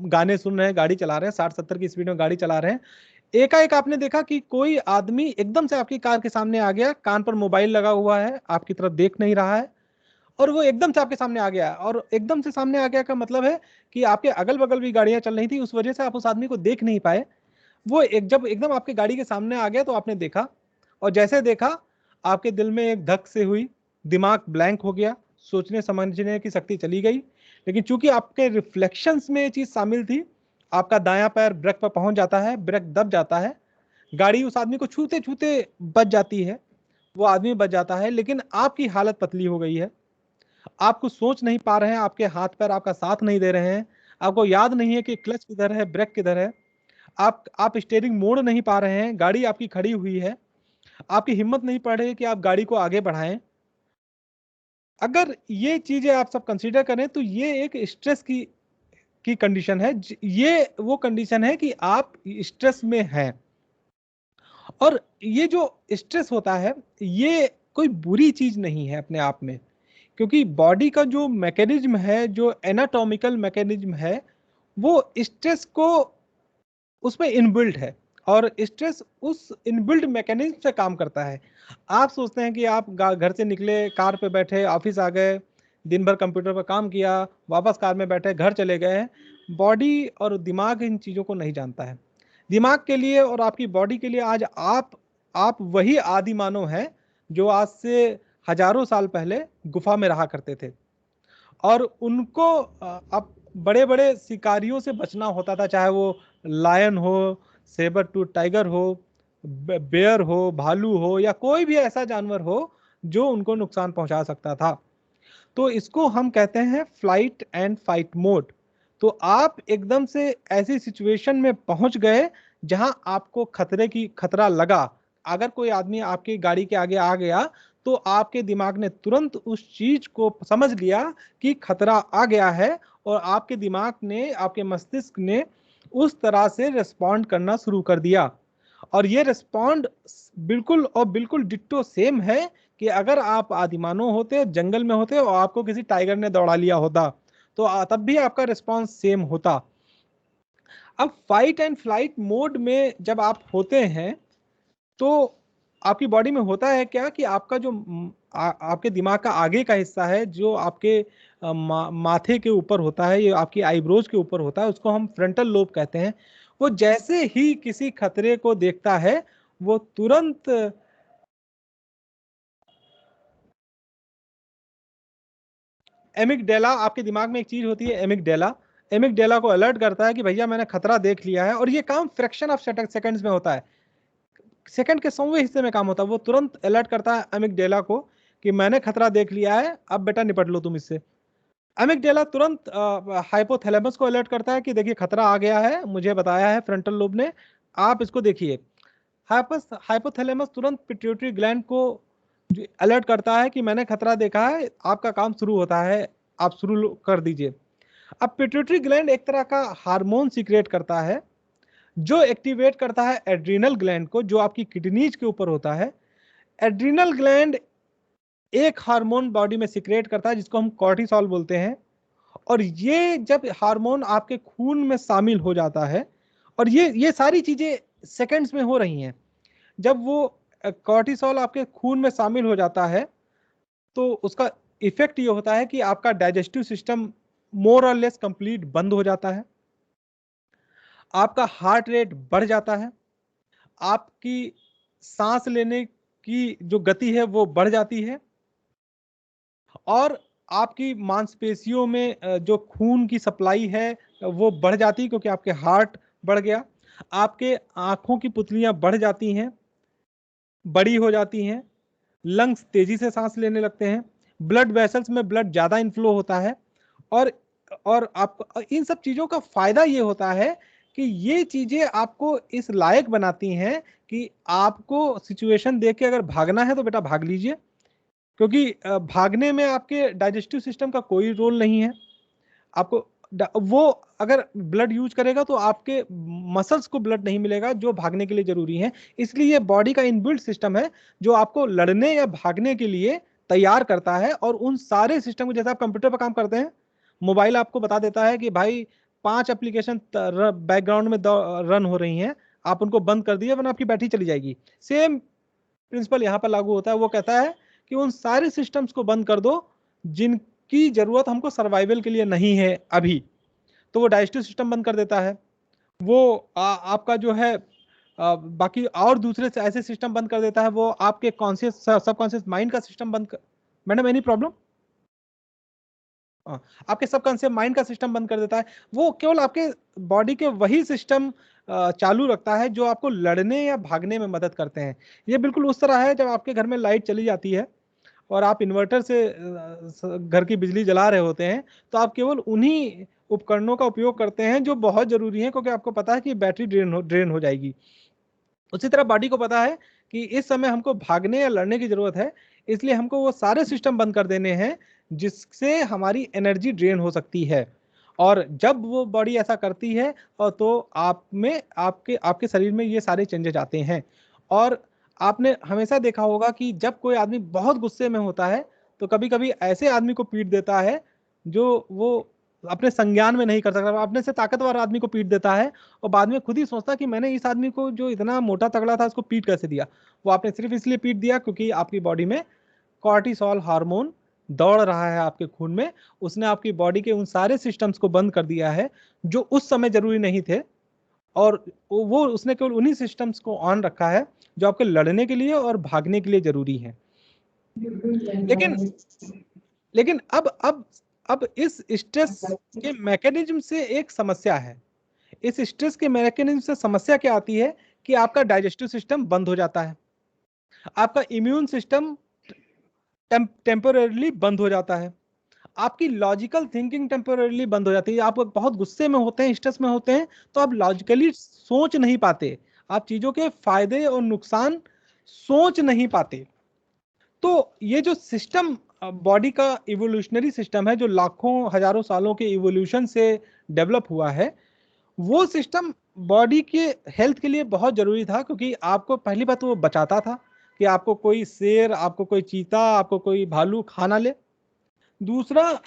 गाने सुन रहे हैं, गाड़ी चला रहे हैं, 60-70 की स्पीड में गाड़ी चला रहे हैं। एकाएक आपने देखा कि कोई आदमी एकदम से आपकी कार के सामने आ गया, कान पर मोबाइल लगा हुआ है, आपकी तरफ देख नहीं रहा है, और वो एकदम से आपके सामने आ गया। और एकदम से सामने आ गया का मतलब है कि आपके अगल बगल भी गाड़ियां चल रही थी, उस वजह से आप उस आदमी को देख नहीं पाए। वो जब एकदम आपके गाड़ी के सामने आ गया तो आपने देखा, और जैसे देखा आपके दिल में एक धक से हुई, दिमाग ब्लैंक हो गया, सोचने समझने की शक्ति चली गई। लेकिन चूंकि आपके रिफ्लेक्शंस में ये चीज शामिल थी, आपका दायां पैर ब्रेक पर पहुंच जाता है, ब्रेक दब जाता है, गाड़ी उस आदमी को छूते छूते बच जाती है, वो आदमी बच जाता है, लेकिन आपकी हालत पतली हो गई है, आप कुछ सोच नहीं पा रहे हैं, आपके हाथ पैर आपका साथ नहीं दे रहे हैं, आपको याद नहीं है कि क्लच किधर है, ब्रेक किधर है, आप स्टीयरिंग मोड़ नहीं पा रहे हैं, गाड़ी आपकी खड़ी हुई है, आपकी हिम्मत नहीं पड़ रही कि आप गाड़ी को आगे बढ़ाएं। अगर ये चीजें आप सब कंसीडर करें तो ये एक स्ट्रेस की कंडीशन है। ये वो कंडीशन है कि आप स्ट्रेस में हैं। और ये जो स्ट्रेस होता है ये कोई बुरी चीज नहीं है अपने आप में, क्योंकि बॉडी का जो मैकेनिज्म है, जो एनाटॉमिकल मैकेनिज्म है, वो स्ट्रेस को उसमें इनबिल्ट है, और स्ट्रेस उस इनबिल्ट मैकेनिज्म से काम करता है। आप सोचते हैं कि आप घर से निकले, कार पे बैठे, ऑफिस आ गए, दिन भर कंप्यूटर पर काम किया, वापस कार में बैठे, घर चले गए। बॉडी और दिमाग इन चीज़ों को नहीं जानता है। दिमाग के लिए और आपकी बॉडी के लिए आज आप वही आदि मानव हैं जो आज से हजारों साल पहले गुफा में रहा करते थे, और उनको अब बड़े बड़े शिकारियों से बचना होता था, चाहे वो लायन हो, सेबर टूथ टाइगर हो, बेयर हो, भालू हो, या कोई भी ऐसा जानवर हो जो उनको नुकसान पहुंचा सकता था। तो इसको हम कहते हैं फ्लाइट एंड फाइट मोड। तो आप एकदम से ऐसी सिचुएशन में पहुंच गए जहां आपको खतरा लगा। अगर कोई आदमी आपकी गाड़ी के आगे आ गया तो आपके दिमाग ने तुरंत उस चीज को समझ लिया कि खतरा आ गया है, और आपके दिमाग ने, आपके मस्तिष्क ने उस तरह से रिस्पॉन्ड करना शुरू कर दिया। और ये रिस्पॉन्ड बिल्कुल और बिल्कुल डिट्टो सेम है कि अगर आप आदिमानव होते, जंगल में होते और आपको किसी टाइगर ने दौड़ा लिया होता तो तब भी आपका रिस्पॉन्स सेम होता। अब फाइट एंड फ्लाइट मोड में जब आप होते हैं तो आपकी बॉडी में होता है क्या कि आपका जो आपके दिमाग का आगे का हिस्सा है, जो आपके माथे के ऊपर होता है, ये आपकी आईब्रोज के ऊपर होता है, उसको हम फ्रंटल लोब कहते हैं। वो जैसे ही किसी खतरे को देखता है वो तुरंत एमिगडेला, आपके दिमाग में एक चीज होती है एमिगडेला, एमिगडेला को अलर्ट करता है कि भैया मैंने खतरा देख लिया है। और ये काम फ्रैक्शन ऑफ सेकंड्स में होता है, सेकंड के 100वें हिस्से में काम होता है। वो तुरंत अलर्ट करता है एमिगडेला को कि मैंने खतरा देख लिया है, अब बेटा निपट लो तुम इससे। एमिगडेला तुरंत हाइपोथैलेमस को अलर्ट करता है कि देखिए खतरा आ गया है, मुझे बताया है फ्रंटल लोब ने, आप इसको देखिए। हाइपोथैलेमस तुरंत पिट्यूटरी ग्लैंड को अलर्ट करता है कि मैंने खतरा देखा है, आपका काम शुरू होता है, आप शुरू कर दीजिए। अब पिट्यूटरी ग्लैंड एक तरह का हार्मोन सीक्रेट करता है जो एक्टिवेट करता है एड्रीनल ग्लैंड को, जो आपकी किडनीज के ऊपर होता है। एड्रीनल ग्लैंड एक हार्मोन बॉडी में सीक्रेट करता है जिसको हम कॉर्टिसोल बोलते हैं। और ये जब हार्मोन आपके खून में शामिल हो जाता है, और ये सारी चीजें सेकंड्स में हो रही हैं, जब वो कॉर्टिसोल आपके खून में शामिल हो जाता है तो उसका इफेक्ट ये होता है कि आपका डाइजेस्टिव सिस्टम मोर और लेस कंप्लीट बंद हो जाता है, आपका हार्ट रेट बढ़ जाता है, आपकी सांस लेने की जो गति है वो बढ़ जाती है, और आपकी मांसपेशियों में जो खून की सप्लाई है वो बढ़ जाती है क्योंकि आपके हार्ट बढ़ गया। आपके आंखों की पुतलियां बढ़ जाती हैं, बड़ी हो जाती हैं, लंग्स तेजी से सांस लेने लगते हैं, ब्लड वेसल्स में ब्लड ज्यादा इनफ्लो होता है। और आपको इन सब चीजों का फायदा ये होता है कि ये चीजें आपको इस लायक बनाती हैं कि आपको सिचुएशन देख के अगर भागना है तो बेटा भाग लीजिए, क्योंकि भागने में आपके डाइजेस्टिव सिस्टम का कोई रोल नहीं है। आपको वो अगर ब्लड यूज करेगा तो आपके मसल्स को ब्लड नहीं मिलेगा जो भागने के लिए जरूरी है। इसलिए बॉडी का इनबिल्ट सिस्टम है जो आपको लड़ने या भागने के लिए तैयार करता है। और उन सारे सिस्टम को, जैसे आप कंप्यूटर पर काम करते हैं, मोबाइल आपको बता देता है कि भाई 5 एप्लीकेशन बैकग्राउंड में रन हो रही हैं, आप उनको बंद कर दिए वरना आपकी बैटरी चली जाएगी। सेम प्रिंसिपल यहाँ पर लागू होता है। वो कहता है कि उन सारे सिस्टम्स को बंद कर दो जिनकी जरूरत हमको सर्वाइवल के लिए नहीं है अभी। तो वो डाइजेस्टिव सिस्टम बंद कर देता है। वो आपका जो है बाकी और दूसरे से ऐसे सिस्टम बंद कर देता है, वो आपके कॉन्शियस सबकॉन्शियस माइंड का सिस्टम बंद कर, मैडम एनी प्रॉब्लम? आपके सबकॉन्शियस माइंड का सिस्टम बंद कर देता है। वो केवल आपके बॉडी के वही सिस्टम चालू रखता है जो आपको लड़ने या भागने में मदद करते हैं। ये बिल्कुल उस तरह है जब आपके घर में लाइट चली जाती है और आप इन्वर्टर से घर की बिजली जला रहे होते हैं, तो आप केवल उन्हीं उपकरणों का उपयोग करते हैं जो बहुत जरूरी है, क्योंकि आपको पता है कि बैटरी ड्रेन हो जाएगी। उसी तरह बॉडी को पता है कि इस समय हमको भागने या लड़ने की जरूरत है, इसलिए हमको वो सारे सिस्टम बंद कर देने हैं जिससे हमारी एनर्जी ड्रेन हो सकती है। और जब वो बॉडी ऐसा करती है और तो आप में आपके शरीर में ये सारे चेंजेस आते हैं। और आपने हमेशा देखा होगा कि जब कोई आदमी बहुत गुस्से में होता है तो कभी कभी ऐसे आदमी को पीट देता है जो वो अपने संज्ञान में नहीं कर सकता, अपने से ताकतवर आदमी को पीट देता है और बाद में खुद ही सोचता कि मैंने इस आदमी को जो इतना मोटा तगड़ा था उसको पीट कैसे दिया। वो आपने सिर्फ इसलिए पीट दिया क्योंकि आपकी बॉडी में कॉर्टिसोल हार्मोन दौड़ रहा है आपके खून में, उसने आपकी बॉडी के उन सारे सिस्टम्स को बंद कर दिया है जो उस समय जरूरी नहीं थे, और वो उसने केवल उन्हीं सिस्टम्स को ऑन रखा है जो आपके लड़ने के लिए और भागने के लिए जरूरी है। लेकिन अब इस स्ट्रेस के मैकेनिज्म से एक समस्या है। इस स्ट्रेस के मैकेनिज्म से समस्या क्या आती है कि आपका डाइजेस्टिव सिस्टम बंद हो जाता है, आपका इम्यून सिस्टम टेम्पोररीली बंद हो जाता है, आपकी लॉजिकल थिंकिंग टेम्पोररीली बंद हो जाती है। आप बहुत गुस्से में होते हैं, स्ट्रेस में होते हैं, तो आप लॉजिकली सोच नहीं पाते, आप चीजों के फायदे और नुकसान सोच नहीं पाते। तो ये जो सिस्टम बॉडी का इवोल्यूशनरी सिस्टम है जो लाखों हजारों सालों के इवोल्यूशन से डेवलप हुआ है, वो सिस्टम बॉडी के हेल्थ के लिए बहुत जरूरी था, क्योंकि आपको पहली बात वो बचाता था कि आपको कोई शेर, आपको कोई चीता, आपको कोई भालू खा ना ले। दूसरा,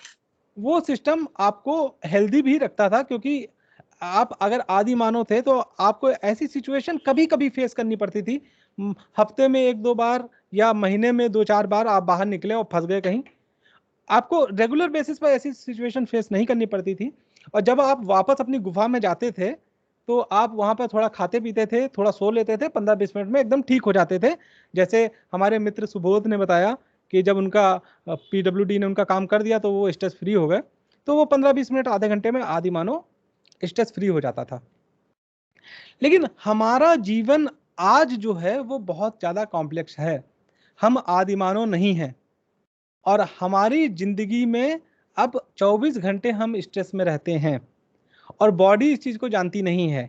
वो सिस्टम आपको हेल्दी भी रखता था, क्योंकि आप अगर आदि मानव थे तो आपको ऐसी सिचुएशन कभी कभी फेस करनी पड़ती थी, हफ्ते में 1-2 बार या महीने में 2-4 बार आप बाहर निकले और फंस गए कहीं, आपको रेगुलर बेसिस पर ऐसी सिचुएशन फेस नहीं करनी पड़ती थी। और जब आप वापस अपनी गुफा में जाते थे तो आप वहां पर थोड़ा खाते पीते थे, थोड़ा सो लेते थे, 15-20 मिनट में एकदम ठीक हो जाते थे। जैसे हमारे मित्र सुबोध ने बताया कि जब उनका PWD ने उनका काम कर दिया तो वो स्ट्रेस फ्री हो गए, तो वो 15-20 मिनट आधे घंटे में आदि मानो स्ट्रेस फ्री हो जाता था। लेकिन हमारा जीवन आज जो है वो बहुत ज्यादा कॉम्प्लेक्स है, हम आदिमानव नहीं हैं, और हमारी जिंदगी में अब 24 घंटे हम स्ट्रेस में रहते हैं और बॉडी इस चीज को जानती नहीं है।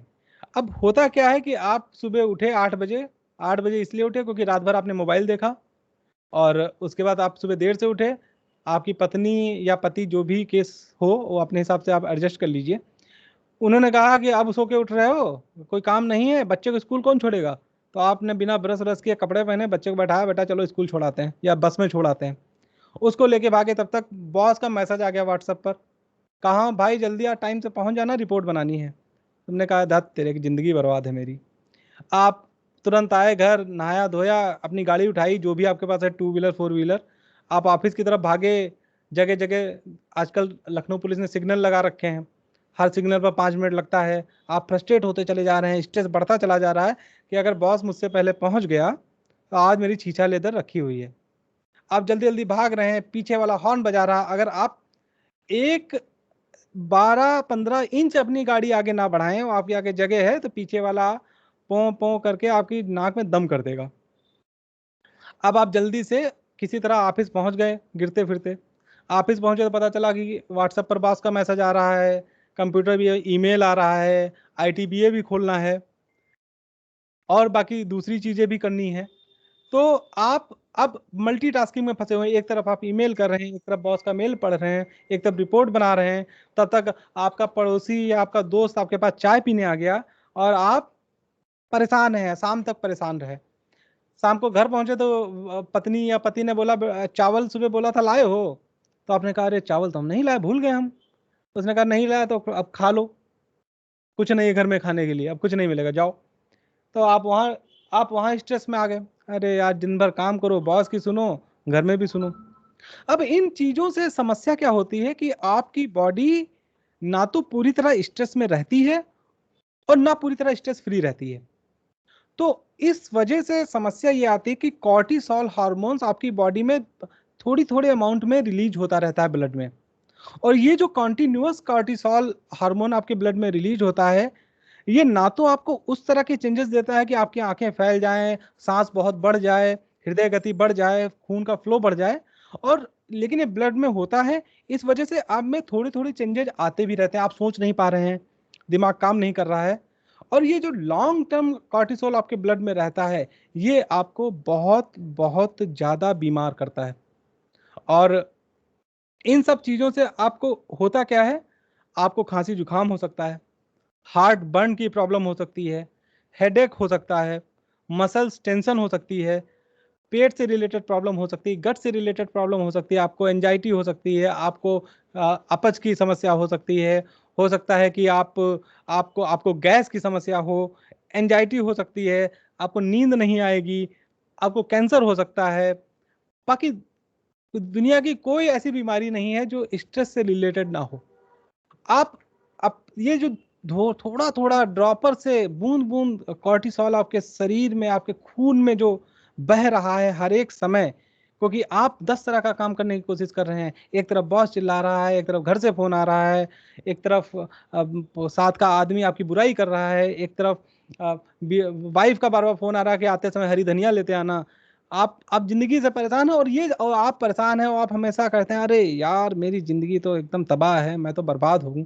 अब होता क्या है कि आप सुबह उठे 8 बजे, 8 बजे इसलिए उठे क्योंकि रात भर आपने मोबाइल देखा, और उसके बाद आप सुबह देर से उठे, आपकी पत्नी या पति जो भी केस हो वो अपने हिसाब से आप एडजस्ट कर लीजिए, उन्होंने कहा कि अब सो के उठ रहे हो, कोई काम नहीं है, बच्चे को स्कूल कौन छोड़ेगा, तो आपने बिना ब्रश व्रश किए कपड़े पहने, बच्चे को बैठाया, बेटा चलो स्कूल छोड़ाते हैं या बस में छोड़ाते हैं, उसको लेके भागे, तब तक बॉस का मैसेज आ गया व्हाट्सएप पर, कहाँ भाई जल्दी आ, टाइम से पहुंच जाना, रिपोर्ट बनानी है। तुमने कहा धत तेरे की जिंदगी बर्बाद है मेरी। आप तुरंत आए घर, नहाया धोया, अपनी गाड़ी उठाई, जो भी आपके पास है, 2 व्हीलर 4 व्हीलर, आप ऑफिस की तरफ भागे। जगह जगह आजकल लखनऊ पुलिस ने सिग्नल लगा रखे हैं, हर सिग्नल पर 5 मिनट लगता है। आप फ्रस्ट्रेट होते चले जा रहे हैं, स्ट्रेस बढ़ता चला जा रहा है कि अगर बॉस मुझसे पहले पहुंच गया तो आज मेरी छीछा लेदर रखी हुई है। आप जल्दी जल्दी भाग रहे हैं, पीछे वाला हॉर्न बजा रहा, अगर आप एक 12-15 इंच अपनी गाड़ी आगे ना बढ़ाएं, आपके आगे जगह है, तो पीछे वाला पों पों करके आपकी नाक में दम कर देगा। अब आप जल्दी से किसी तरह ऑफिस पहुंच गए, गिरते फिरते ऑफिस पहुंचे तो पता चला कि व्हाट्सएप पर बॉस का मैसेज आ रहा है, कंप्यूटर भी, ईमेल आ रहा है, ITBA भी खोलना है, और बाकी दूसरी चीजें भी करनी है। तो आप अब मल्टीटास्किंग में फंसे हुए हैं, एक तरफ आप ईमेल कर रहे हैं, एक तरफ बॉस का मेल पढ़ रहे हैं, एक तरफ रिपोर्ट बना रहे हैं, तब तक आपका पड़ोसी या आपका दोस्त आपके पास चाय पीने आ गया और आप परेशान हैं, शाम तक परेशान रहे। शाम को घर पहुंचे तो पत्नी या पति ने बोला चावल सुबह बोला था लाए हो, तो आपने कहा अरे चावल तो हम नहीं लाए, भूल गए हम। उसने कहा नहीं लाया तो अब खा लो, कुछ नहीं है घर में खाने के लिए, अब कुछ नहीं मिलेगा, जाओ। तो आप वहाँ स्ट्रेस में आ गए, अरे यार दिन भर काम करो, बॉस की सुनो, घर में भी सुनो। अब इन चीजों से समस्या क्या होती है कि आपकी बॉडी ना तो पूरी तरह स्ट्रेस में रहती है और ना पूरी तरह स्ट्रेस फ्री रहती है। तो इस वजह से समस्या ये आती है कि कॉर्टिसोल हार्मोन्स आपकी बॉडी में थोड़ी थोड़े अमाउंट में रिलीज होता रहता है ब्लड में, और ये जो कॉन्टिन्यूअस कॉर्टिसोल हार्मोन आपके ब्लड में रिलीज होता है, ये ना तो आपको उस तरह के चेंजेस देता है कि आपकी आंखें फैल जाएं, सांस बहुत बढ़ जाए, हृदय गति बढ़ जाए, खून का फ्लो बढ़ जाए, और लेकिन ये ब्लड में होता है, इस वजह से आप में थोड़ी थोड़ी चेंजेस आते भी रहते हैं, आप सोच नहीं पा रहे हैं, दिमाग काम नहीं कर रहा है, और ये जो लॉन्ग टर्म कॉर्टिसोल आपके ब्लड में रहता है, ये आपको बहुत बहुत ज्यादा बीमार करता है। और इन सब चीजों से आपको होता क्या है, आपको खांसी जुकाम हो सकता है, हार्ट बर्न की प्रॉब्लम हो सकती है, हेडेक हो सकता है, मसल्स टेंशन हो सकती है, पेट से रिलेटेड प्रॉब्लम हो सकती है, गट से रिलेटेड प्रॉब्लम हो सकती है, आपको एंजाइटी हो सकती है, आपको अपच की समस्या हो सकती है, हो सकता है कि आपको आपको गैस की समस्या हो, एंजाइटी हो सकती है, आपको नींद नहीं आएगी, आपको कैंसर हो सकता है। बाकी दुनिया की कोई ऐसी बीमारी नहीं है जो स्ट्रेस से रिलेटेड ना हो। आप ये जो थोड़ा थोड़ा ड्रॉपर से बूंद बूंद कॉर्टिसोल आपके शरीर में, आपके खून में जो बह रहा है हर एक समय, क्योंकि आप 10 तरह का काम करने की कोशिश कर रहे हैं, एक तरफ बॉस चिल्ला रहा है, एक तरफ घर से फोन आ रहा है, एक तरफ साथ का आदमी आपकी बुराई कर रहा है, एक तरफ वाइफ का बार बार फोन आ रहा है कि आते समय हरी धनिया लेते आना। आप जिंदगी से परेशान हो, और आप परेशान हैं, और आप हमेशा कहते हैं अरे यार मेरी जिंदगी तो एकदम तबाह है, मैं तो बर्बाद हो गूं।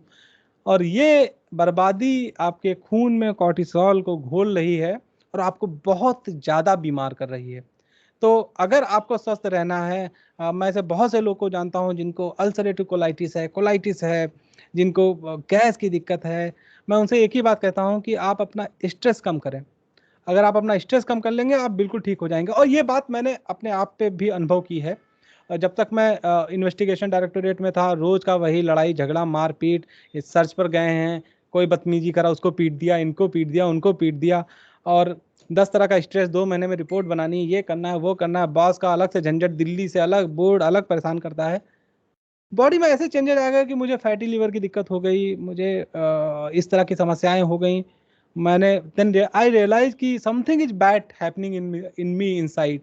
और ये बर्बादी आपके खून में कॉर्टिसोल को घोल रही है और आपको बहुत ज़्यादा बीमार कर रही है। तो अगर आपको स्वस्थ रहना है, मैं ऐसे बहुत से लोग को जानता हूँ जिनको अल्सरेटिव कोलाइटिस है, जिनको गैस की दिक्कत है। मैं उनसे एक ही बात कहता हूँ कि आप अपना स्ट्रेस कम करें। अगर आप अपना स्ट्रेस कम कर लेंगे, आप बिल्कुल ठीक हो जाएंगे। और ये बात मैंने अपने आप पे भी अनुभव की है। जब तक मैं इन्वेस्टिगेशन डायरेक्टोरेट में था, रोज का वही लड़ाई झगड़ा मारपीट, इस सर्च पर गए हैं, कोई बदतमीजी करा उसको पीट दिया, इनको पीट दिया, उनको पीट दिया, और 10 तरह का स्ट्रेस, 2 महीने में रिपोर्ट बनानी, ये करना है वो करना है, बॉस का अलग से झंझट, दिल्ली से अलग, बोर्ड अलग परेशान करता है। बॉडी में ऐसे चेंजेस आ गए कि मुझे फैटी लिवर की दिक्कत हो गई, मुझे इस तरह की समस्याएं हो गई। मैंने देन आई रियलाइज कि something is bad happening in me inside.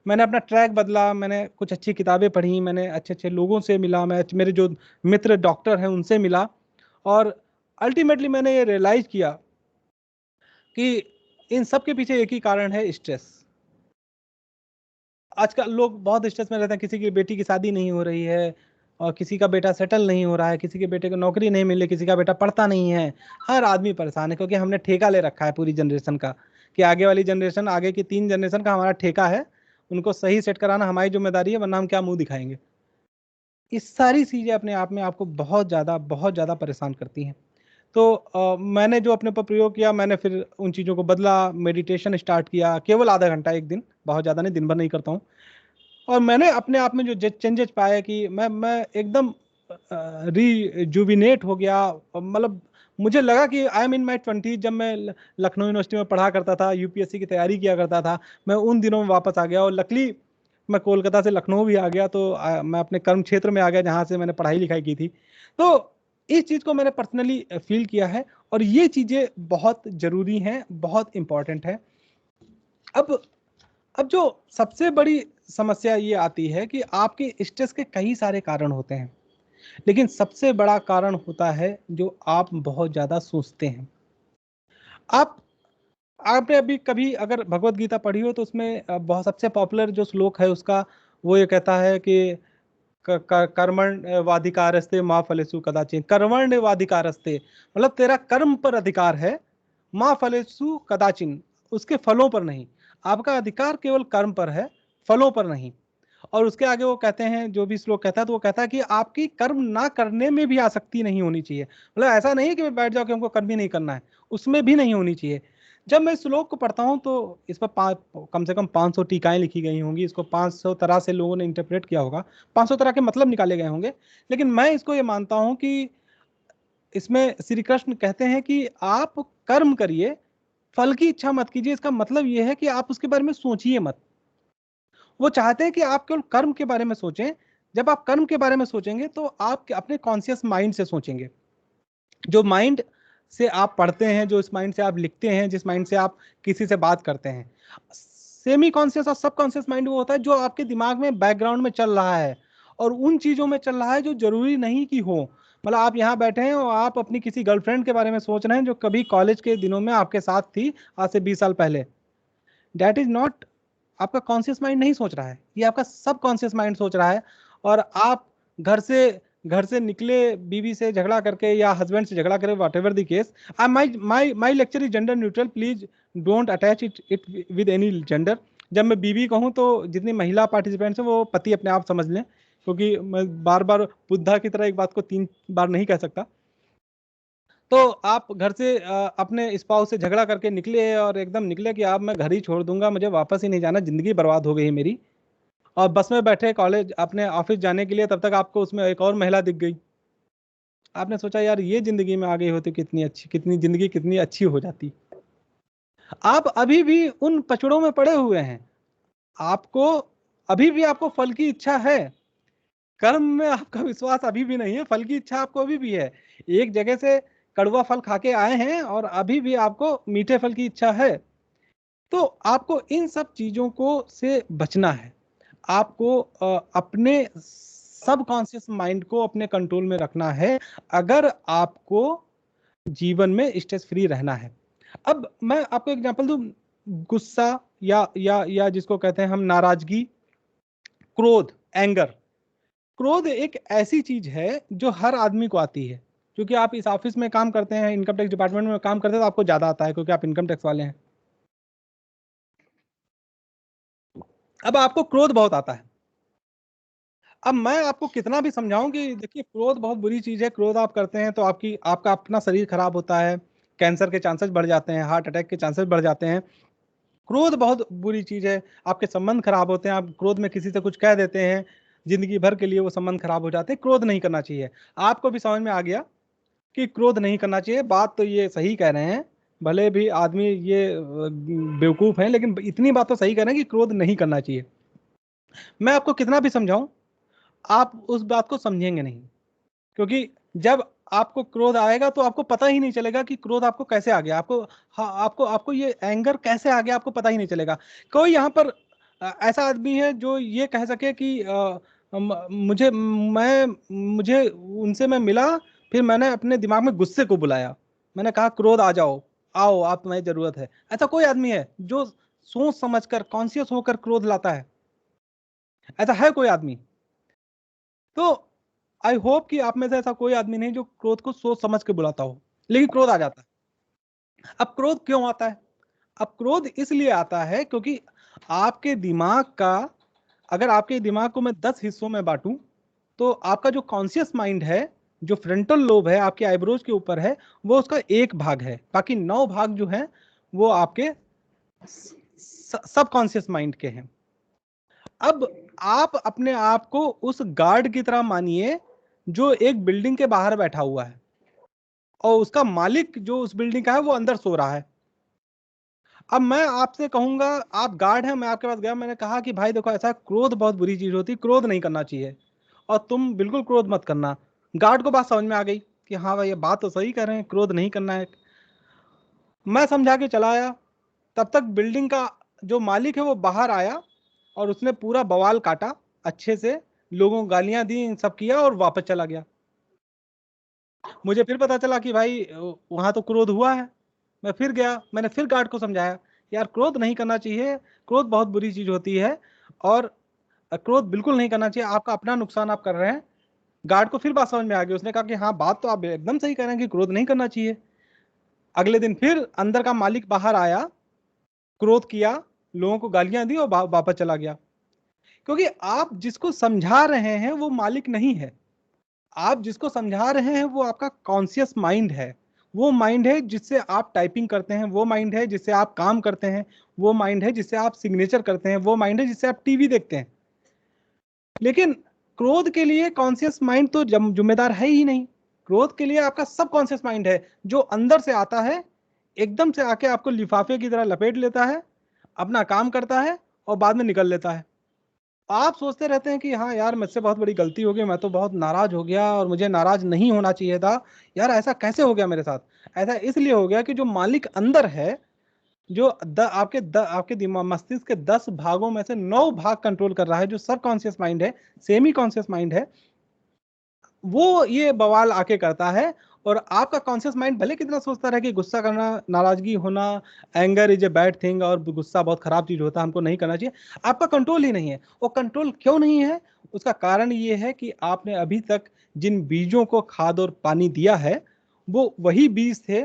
मैंने अपना ट्रैक बदला, मैंने कुछ अच्छी किताबें पढ़ी, मैंने अच्छे अच्छे लोगों से मिला, मैं मेरे जो मित्र डॉक्टर हैं उनसे मिला, और अल्टीमेटली मैंने ये रियलाइज किया कि इन सब के पीछे एक ही कारण है, स्ट्रेस। आजकल लोग बहुत स्ट्रेस में रहते हैं, किसी की बेटी की शादी नहीं हो रही है, और किसी का बेटा सेटल नहीं हो रहा है, किसी के बेटे को नौकरी नहीं मिल रही, किसी का बेटा पढ़ता नहीं है। हर आदमी परेशान है, क्योंकि हमने ठेका ले रखा है पूरी जनरेशन का, कि आगे वाली जनरेशन, आगे की 3 जनरेशन का हमारा ठेका है, उनको सही सेट कराना हमारी जिम्मेदारी है, वरना हम क्या मुंह दिखाएंगे। इस सारी चीज़ें अपने आप में आपको बहुत ज़्यादा परेशान करती हैं। तो मैंने जो अपने पर प्रयोग किया, मैंने फिर उन चीज़ों को बदला, मेडिटेशन स्टार्ट किया, केवल आधा घंटा एक दिन, बहुत ज़्यादा नहीं, दिन भर नहीं करता हूँ। और मैंने अपने आप में जो चेंजेस पाए कि मैं एकदम रिजुविनेट हो गया। मतलब मुझे लगा कि आई एम इन माई 20, जब मैं लखनऊ यूनिवर्सिटी में पढ़ा करता था, यूपीएससी की तैयारी किया करता था, मैं उन दिनों में वापस आ गया। और लकली मैं कोलकाता से लखनऊ भी आ गया, तो मैं अपने कर्म क्षेत्र में आ गया जहाँ से मैंने पढ़ाई लिखाई की थी। तो इस चीज़ को मैंने पर्सनली फील किया है, और ये चीज़ें बहुत ज़रूरी हैं, बहुत इम्पॉर्टेंट है। अब जो सबसे बड़ी समस्या ये आती है कि आपके स्ट्रेस के कई सारे कारण होते हैं, लेकिन सबसे बड़ा कारण होता है जो आप बहुत ज़्यादा सोचते हैं। आप आपने अभी कभी अगर भगवत गीता पढ़ी हो, तो उसमें बहुत सबसे पॉपुलर जो श्लोक है उसका, वो ये कहता है कि कर्मण्यवाधिकारस्ते माँ फलेषु कदाचिन। कर्मण्यवाधिकारस्ते मतलब तेरा कर्म पर अधिकार है, माँ फलेषु कदाचिन, उसके फलों पर नहीं। आपका अधिकार केवल कर्म पर है, फलों पर नहीं। और उसके आगे वो कहते हैं, जो भी श्लोक कहता है, तो वो कहता है कि आपकी कर्म ना करने में भी आसक्ति नहीं होनी चाहिए। मतलब ऐसा नहीं है कि मैं बैठ जाऊँ कि हमको कर्म ही नहीं करना है, उसमें भी नहीं होनी चाहिए। जब मैं श्लोक को पढ़ता हूँ, तो इस पर कम से कम 500 टीकाएं लिखी गई होंगी, इसको 500 तरह से लोगों ने इंटरप्रेट किया होगा, 500 तरह के मतलब निकाले गए होंगे। लेकिन मैं इसको ये मानता हूँ कि इसमें श्री कृष्ण कहते हैं कि आप कर्म करिए, फल की इच्छा मत कीजिए। इसका मतलब ये है कि आप उसके बारे में सोचिए मत। वो चाहते हैं कि आप केवल कर्म के बारे में सोचें। जब आप कर्म के बारे में सोचेंगे, तो आप अपने कॉन्शियस माइंड से सोचेंगे। जो माइंड से आप पढ़ते हैं, जो इस माइंड से आप लिखते हैं, जिस माइंड से आप किसी से बात करते हैं। सेमी कॉन्शियस और सब कॉन्शियस माइंड वो होता है जो आपके दिमाग में बैकग्राउंड में चल रहा है और उन चीजों में चल रहा है जो जरूरी नहीं कि हो। मतलब आप यहाँ बैठे हैं और आप अपनी किसी गर्लफ्रेंड के बारे में सोच रहे हैं जो कभी कॉलेज के दिनों में आपके साथ थी, आज से 20 साल पहले। दैट इज नॉट, आपका कॉन्शियस माइंड नहीं सोच रहा है, ये आपका सब कॉन्शियस माइंड सोच रहा है। और आप घर से निकले बीवी से झगड़ा करके या हस्बैंड से झगड़ा करके, what ever the case. My lecture is gender neutral, please don't attach it with any gender. जब मैं बीवी कहूँ तो जितनी महिला पार्टिसिपेंट्स हैं वो पति अपने आप समझ लें, क्योंकि मैं बार बार बुद्धा की तरह एक बात को 3 बार नहीं कह सकता। तो आप घर से अपने स्पाउस से झगड़ा करके निकले और एकदम निकले कि आप, मैं घर ही छोड़ दूंगा, मुझे वापस ही नहीं जाना, जिंदगी बर्बाद हो गई मेरी। और बस में बैठे कॉलेज अपने ऑफिस जाने के लिए, तब तक आपको उसमें एक और महिला दिख गई। आपने सोचा यार ये जिंदगी में आ गई होती कितनी अच्छी, कितनी जिंदगी कितनी अच्छी हो जाती। आप अभी भी उन पचड़ों में पड़े हुए हैं, आपको अभी भी आपको फल की इच्छा है, कर्म में आपका विश्वास अभी भी नहीं है, फल की इच्छा आपको अभी भी है। एक जगह से कड़वा फल खा के आए हैं और अभी भी आपको मीठे फल की इच्छा है। तो आपको इन सब चीजों को से बचना है। आपको अपने सबकॉन्शियस माइंड को अपने कंट्रोल में रखना है अगर आपको जीवन में स्ट्रेस फ्री रहना है। अब मैं आपको एग्जांपल दूं, गुस्सा या जिसको कहते हैं हम नाराजगी, क्रोध, एंगर। क्रोध एक ऐसी चीज है जो हर आदमी को आती है, क्योंकि आप इस ऑफिस में काम करते हैं, इनकम टैक्स डिपार्टमेंट में काम करते हैं, तो आपको ज्यादा आता है क्योंकि आप इनकम टैक्स वाले हैं। अब आपको क्रोध बहुत आता है। अब मैं आपको कितना भी समझाऊं कि देखिए क्रोध बहुत बुरी चीज है, क्रोध आप करते हैं तो आपका अपना शरीर खराब होता है, कैंसर के चांसेस बढ़ जाते हैं, हार्ट अटैक के चांसेस बढ़ जाते हैं। क्रोध बहुत बुरी चीज है, आपके संबंध खराब होते हैं, आप क्रोध में किसी से कुछ कह देते हैं, जिंदगी भर के लिए वो संबंध खराब हो जाते हैं। क्रोध नहीं करना चाहिए। आपको भी समझ में आ गया कि क्रोध नहीं करना चाहिए। बात तो ये सही कह रहे हैं, भले भी आदमी ये बेवकूफ है, लेकिन इतनी बात तो सही कह रहे हैं कि क्रोध नहीं करना चाहिए। मैं आपको कितना भी समझाऊं, आप उस बात को समझेंगे नहीं, क्योंकि जब आपको क्रोध आएगा तो आपको पता ही नहीं चलेगा कि क्रोध आपको कैसे आ गया, आपको हाँ, आपको ये एंगर कैसे आ गया, आपको पता ही नहीं चलेगा। कोई यहाँ पर ऐसा आदमी है जो ये कह सके कि मुझे उनसे मैं मिला, फिर मैंने अपने दिमाग में गुस्से को बुलाया, मैंने कहा क्रोध आ जाओ, आओ, आप तुम्हारी जरूरत है। ऐसा कोई आदमी है जो सोच समझकर कॉन्शियस होकर क्रोध लाता है? ऐसा है कोई आदमी? तो आई होप कि आप में से ऐसा कोई आदमी नहीं जो क्रोध को सोच समझ के बुलाता हो, लेकिन क्रोध आ जाता है। अब क्रोध क्यों आता है? अब क्रोध इसलिए आता है क्योंकि आपके दिमाग का, अगर आपके दिमाग को मैं 10 हिस्सों में बांटूं तो आपका जो कॉन्शियस माइंड है, जो फ्रंटल लोब है आपके आईब्रोज के ऊपर है, वो उसका एक भाग है, बाकी 9 भाग जो है वो आपके सब कॉन्शियस माइंड के हैं। अब आप अपने आप को उस गार्ड की तरह मानिए जो एक बिल्डिंग के बाहर बैठा हुआ है और उसका मालिक जो उस बिल्डिंग का है वो अंदर सो रहा है। अब मैं आपसे कहूंगा, आप गार्ड हैं, मैं आपके पास गया, मैंने कहा कि भाई देखो ऐसा क्रोध बहुत बुरी चीज होती है, क्रोध नहीं करना चाहिए और तुम बिल्कुल क्रोध मत करना। गार्ड को बात समझ में आ गई कि हाँ भाई ये बात तो सही कर रहे हैं, क्रोध नहीं करना है। मैं समझा के चला आया, तब तक बिल्डिंग का जो मालिक है वो बाहर आया और उसने पूरा बवाल काटा अच्छे से, लोगों को गालियां दी, सब किया और वापस चला गया। मुझे फिर पता चला कि भाई वहां तो क्रोध हुआ है। मैं फिर गया, मैंने फिर गार्ड को समझाया यार क्रोध नहीं करना चाहिए, क्रोध बहुत बुरी चीज होती है और क्रोध बिल्कुल नहीं करना चाहिए, आपका अपना नुकसान आप कर रहे हैं। गार्ड को फिर बात समझ में आ गई, उसने कहा कि हाँ बात तो आप एकदम सही कह रहे हैं कि क्रोध नहीं करना चाहिए। अगले दिन फिर अंदर का मालिक बाहर आया, क्रोध किया, लोगों को गालियां दी और वापस चला गया। क्योंकि आप जिसको समझा रहे हैं वो मालिक नहीं है, आप जिसको समझा रहे हैं वो आपका कॉन्शियस माइंड है। वो माइंड है जिससे आप टाइपिंग करते हैं, वो माइंड है जिससे आप काम करते हैं, वो माइंड है जिससे आप सिग्नेचर करते हैं, वो माइंड है जिससे आप टीवी देखते हैं। लेकिन क्रोध के लिए कॉन्शियस माइंड तो जिम्मेदार है ही नहीं। क्रोध के लिए आपका सब कॉन्शियस माइंड है जो अंदर से आता है, एकदम से आके आपको लिफाफे की तरह लपेट लेता है, अपना काम करता है और बाद में निकल लेता है। आप सोचते रहते हैं कि हाँ यार मुझसे बहुत बड़ी गलती हो गई, मैं तो बहुत नाराज हो गया और मुझे नाराज नहीं होना चाहिए था, यार ऐसा कैसे हो गया मेरे साथ। ऐसा इसलिए हो गया कि जो मालिक अंदर है, जो आपके दिमाग मस्तिष्क के 10 भागों में से 9 भाग कंट्रोल कर रहा है, जो सब कॉन्शियस माइंड है, सेमी कॉन्शियस माइंड है, वो ये बवाल आके करता है। और आपका कॉन्शियस माइंड भले कितना सोचता रहे कि गुस्सा करना, नाराजगी होना, anger is a bad thing, और गुस्सा बहुत खराब चीज होता है, हमको नहीं करना चाहिए, आपका कंट्रोल ही नहीं है। वो कंट्रोल क्यों नहीं है? उसका कारण ये है कि आपने अभी तक जिन बीजों को खाद और पानी दिया है, वो वही बीज थे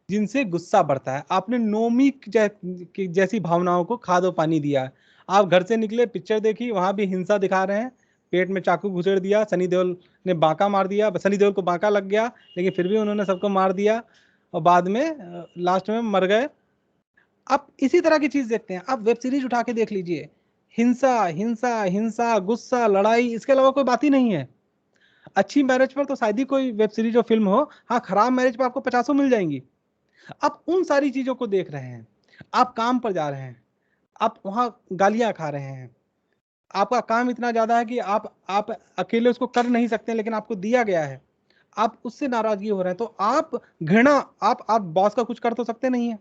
जिनसे गुस्सा बढ़ता है। आपने नोमी जैसी भावनाओं को खाद और पानी दिया है। आप घर से निकले, पिक्चर देखी, वहां भी हिंसा दिखा रहे हैं, पेट में चाकू घुसेड़ दिया, सनी देओल ने बांका मार दिया, सनी देओल को बांका लग गया, लेकिन फिर भी उन्होंने सबको मार दिया और बाद में लास्ट में मर गए। आप इसी तरह की चीज देखते हैं। आप वेब सीरीज उठा के देख लीजिए, हिंसा हिंसा हिंसा, गुस्सा, लड़ाई, इसके अलावा कोई बात ही नहीं है। अच्छी मैरिज पर तो शायद ही कोई वेब सीरीज और फिल्म हो, हाँ खराब मैरिज पर आपको 50 मिल जाएंगी। आप उन सारी चीजों को देख रहे हैं, आप काम पर जा रहे हैं, आप वहां गालियां खा रहे हैं, आपका काम इतना ज्यादा है कि आप अकेले उसको कर नहीं सकते, लेकिन आपको दिया गया है, आप उससे नाराजगी हो रहे हैं, तो आप घृणा, आप बॉस का कुछ कर तो सकते नहीं है,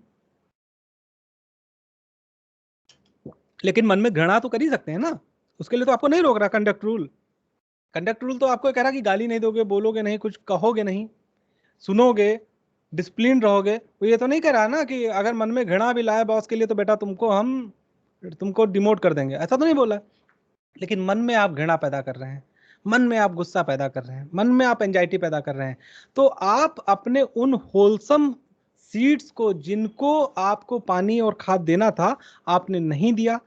लेकिन मन में घृणा तो कर ही सकते हैं ना। उसके लिए तो आपको नहीं रोक रहा कंडक्ट रूल। कंडक्ट रूल तो आपको कह रहा कि गाली नहीं दोगे, बोलोगे नहीं, कुछ कहोगे नहीं, सुनोगे, डिसिप्लिन रहोगे। वो ये तो नहीं कह रहा ना कि अगर मन में घृणा भी लाए बॉस के लिए तो बेटा तुमको डिमोट कर देंगे, ऐसा तो नहीं बोला। लेकिन मन में आप घृणा पैदा कर रहे हैं, मन में आप गुस्सा पैदा कर रहे हैं, मन में आप एंजाइटी पैदा कर रहे हैं, तो आप अपने उन होलसम सीड्स को, जिनको आपको पानी और खाद देना था, आपने नहीं दिया।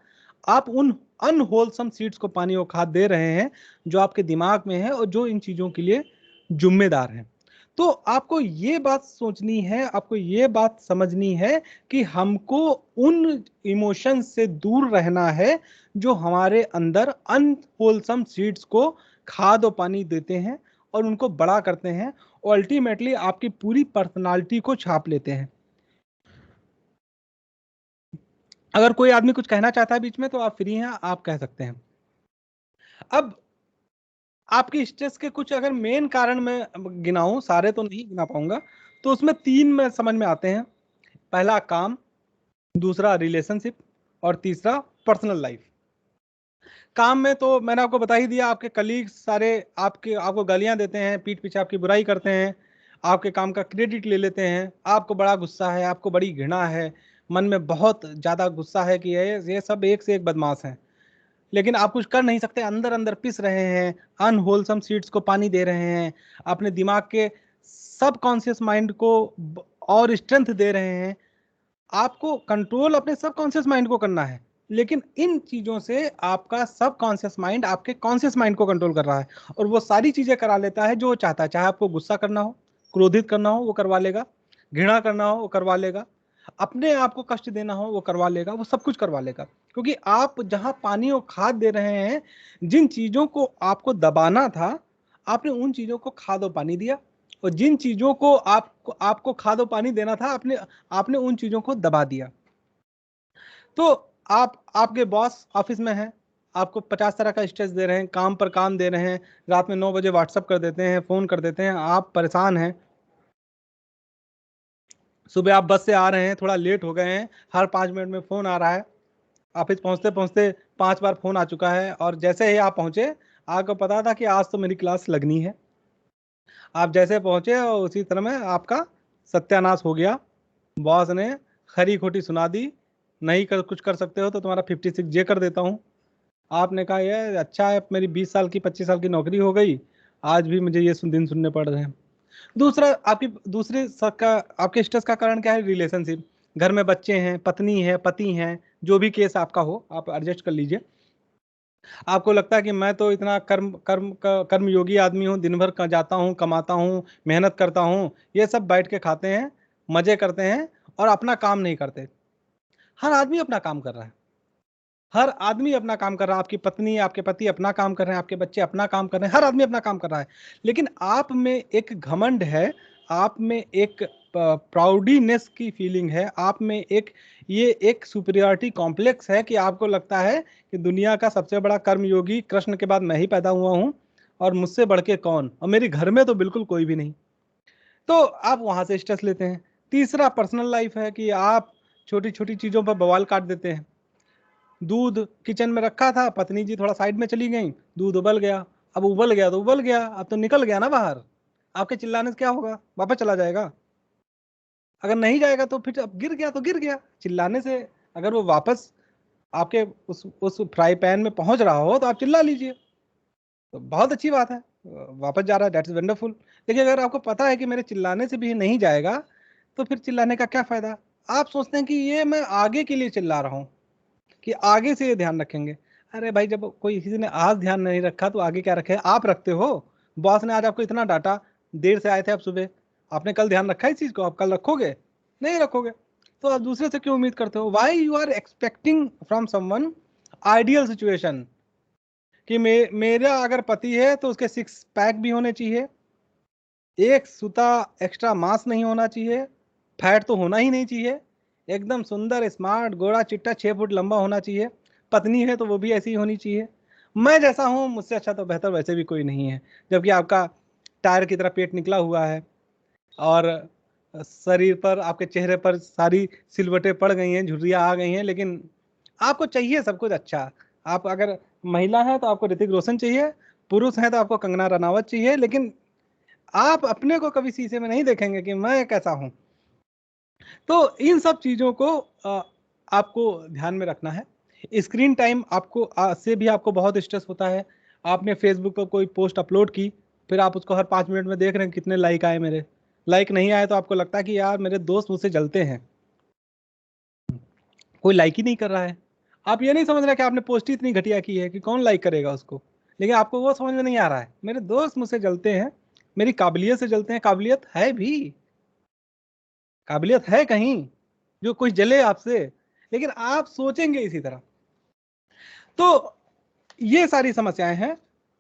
आप उन अनहोलसम सीड्स को पानी और खाद दे रहे हैं, जो आपके दिमाग में है और जो इन चीजों के लिए जिम्मेदार हैं। तो आपको ये बात सोचनी है, आपको ये बात समझनी है कि हमको उन इमोशंस से दूर रहना है जो हमारे अंदर अनहोलसम सीड्स को खाद और पानी देते हैं और उनको बड़ा करते हैं और अल्टीमेटली आपकी पूरी पर्सनालिटी को छाप लेते हैं। अगर कोई आदमी कुछ कहना चाहता है बीच में तो आप फ्री हैं, आप कह सकते हैं। अब आपकी स्ट्रेस के कुछ अगर मेन कारण मैं गिनाऊं, सारे तो नहीं गिना पाऊंगा, तो उसमें 3 में समझ में आते हैं। पहला काम, दूसरा रिलेशनशिप और तीसरा पर्सनल लाइफ। काम में तो मैंने आपको बता ही दिया, आपके कलीग सारे आपको गालियां देते हैं, पीठ पीछे आपकी बुराई करते हैं, आपके काम का क्रेडिट ले लेते हैं, आपको बड़ा गुस्सा है, आपको बड़ी घृणा है, मन में बहुत ज्यादा गुस्सा है कि ये सब एक से एक बदमाश हैं, लेकिन आप कुछ कर नहीं सकते, अंदर अंदर पिस रहे हैं, अनहोलसम सीड्स को पानी दे रहे हैं, अपने दिमाग के सब कॉन्शियस माइंड को और स्ट्रेंथ दे रहे हैं। आपको कंट्रोल अपने सब कॉन्शियस माइंड को करना है, लेकिन इन चीजों से आपका सब कॉन्शियस माइंड आपके कॉन्शियस माइंड को कंट्रोल कर रहा है और वो सारी चीजें करा लेता है जो वो चाहता है। चाहे आपको गुस्सा करना हो, क्रोधित करना हो, वो करवा लेगा, घृणा करना हो वो करवा लेगा, अपने आप को कष्ट देना हो वो करवा लेगा, वो सब कुछ करवा लेगा। क्योंकि आप जहां पानी और खाद दे रहे हैं, जिन चीजों को आपको दबाना था, आपने उन चीजों को खाद और पानी दिया, और जिन चीजों को आपको खाद और पानी देना था, आपने उन चीजों को दबा दिया। तो आपके बॉस ऑफिस में हैं, आपको 50 तरह का स्ट्रेस दे रहे हैं, काम पर काम दे रहे हैं, रात में 9 बजे व्हाट्सअप कर देते हैं, फोन कर देते हैं, आप परेशान हैं, सुबह आप बस से आ रहे हैं, थोड़ा लेट हो गए हैं, हर 5 मिनट में फोन आ रहा है, ऑफिस पहुंचते पहुंचते 5 बार फोन आ चुका है, और जैसे ही आप पहुंचे, आपको पता था कि आज तो मेरी क्लास लगनी है, आप जैसे पहुंचे और उसी तरह में आपका सत्यानाश हो गया, बॉस ने खरी खोटी सुना दी, नहीं कुछ कर सकते हो तो तुम्हारा 56J कर देता हूँ। आपने कहा ये अच्छा है, मेरी 20 साल की 25 साल की नौकरी हो गई, आज भी मुझे ये दिन सुनने पड़ रहे हैं। दूसरा, आपके स्ट्रेस का कारण क्या है? रिलेशनशिप। घर में बच्चे हैं, पत्नी है, पति हैं, जो भी केस आपका हो आप एडजस्ट कर लीजिए। आपको लगता है कि मैं तो इतना कर्म योगी आदमी हूँ, दिन भर जाता हूँ, कमाता हूँ, मेहनत करता हूँ, ये सब बैठ के खाते हैं, मजे करते हैं और अपना काम नहीं करते। हर आदमी अपना काम कर रहा है, हर आदमी अपना काम कर रहा है, आपकी पत्नी, आपके पति अपना काम कर रहे हैं, आपके बच्चे अपना काम कर रहे हैं, हर आदमी अपना काम कर रहा है, लेकिन आप में एक घमंड है, आप में एक प्राउडीनेस की फीलिंग है, आप में ये एक सुपीरियरिटी कॉम्प्लेक्स है कि आपको लगता है कि दुनिया का सबसे बड़ा कर्मयोगी कृष्ण के बाद मैं ही पैदा हुआ हूं और मुझसे बढ़ के कौन, और मेरे घर में तो बिल्कुल कोई भी नहीं। तो आप वहां से स्ट्रेस लेते हैं। तीसरा पर्सनल लाइफ है कि आप छोटी छोटी चीजों पर बवाल काट देते हैं। दूध किचन में रखा था, पत्नी जी थोड़ा साइड में चली गई, दूध उबल गया। अब उबल गया तो उबल गया, अब तो निकल गया ना बाहर। आपके चिल्लाने से क्या होगा, वापस चला जाएगा? अगर नहीं जाएगा तो फिर अब गिर गया तो गिर गया। चिल्लाने से अगर वो वापस आपके उस फ्राई पैन में पहुंच रहा हो तो आप चिल्ला लीजिए, तो बहुत अच्छी बात है, वापस जा रहा है, दैट्स वंडरफुल। लेकिन अगर आपको पता है कि मेरे चिल्लाने से भी नहीं जाएगा तो फिर चिल्लाने का क्या फायदा? आप सोचते हैं कि ये मैं आगे के लिए चिल्ला रहा हूँ, कि आगे से ये ध्यान रखेंगे। अरे भाई, जब कोई किसी ने आज ध्यान नहीं रखा तो आगे क्या रखे? आप रखते हो। बॉस ने आज आपको इतना डांटा, देर से आए थे आप सुबह, आपने कल ध्यान रखा इस चीज को? आप कल रखोगे? नहीं रखोगे। तो आप दूसरे से क्यों उम्मीद करते हो? Why you are expecting from someone ideal situation कि मेरा अगर पति है तो उसके 6 पैक भी होने चाहिए, एक सूता एक्स्ट्रा मांस नहीं होना चाहिए, फैट तो होना ही नहीं चाहिए, एकदम सुंदर स्मार्ट गोरा चिट्टा 6 फुट लंबा होना चाहिए। पत्नी है तो वो भी ऐसी ही होनी चाहिए। मैं जैसा हूँ मुझसे अच्छा तो बेहतर वैसे भी कोई नहीं है, जबकि आपका टायर की तरह पेट निकला हुआ है और शरीर पर, आपके चेहरे पर सारी सिलवटें पड़ गई हैं, झुर्रियाँ आ गई हैं, लेकिन आपको चाहिए सब कुछ अच्छा। आप अगर महिला है तो आपको ऋतिक रोशन चाहिए, पुरुष है तो आपको कंगना रनावत चाहिए, लेकिन आप अपने को कभी शीशे में नहीं देखेंगे कि मैं कैसा हूं। तो इन सब चीजों को आपको ध्यान में रखना है। स्क्रीन टाइम आपको से भी आपको बहुत स्ट्रेस होता है। आपने फेसबुक पर कोई पोस्ट अपलोड की, फिर आप उसको हर 5 मिनट में देख रहे हैं कितने लाइक आए। मेरे लाइक नहीं आए तो आपको लगता है कि यार मेरे दोस्त मुझसे जलते हैं, कोई लाइक ही नहीं कर रहा है। आप ये नहीं समझ रहे कि आपने पोस्ट ही इतनी घटिया की है कि कौन लाइक करेगा उसको, लेकिन आपको वो समझ में नहीं आ रहा है मेरे दोस्त मुझसे जलते हैं, मेरी काबिलियत से जलते हैं। काबिलियत है भी, काबिलियत है कहीं जो कोई जले आपसे, लेकिन आप सोचेंगे इसी तरह। तो ये सारी समस्याएं हैं।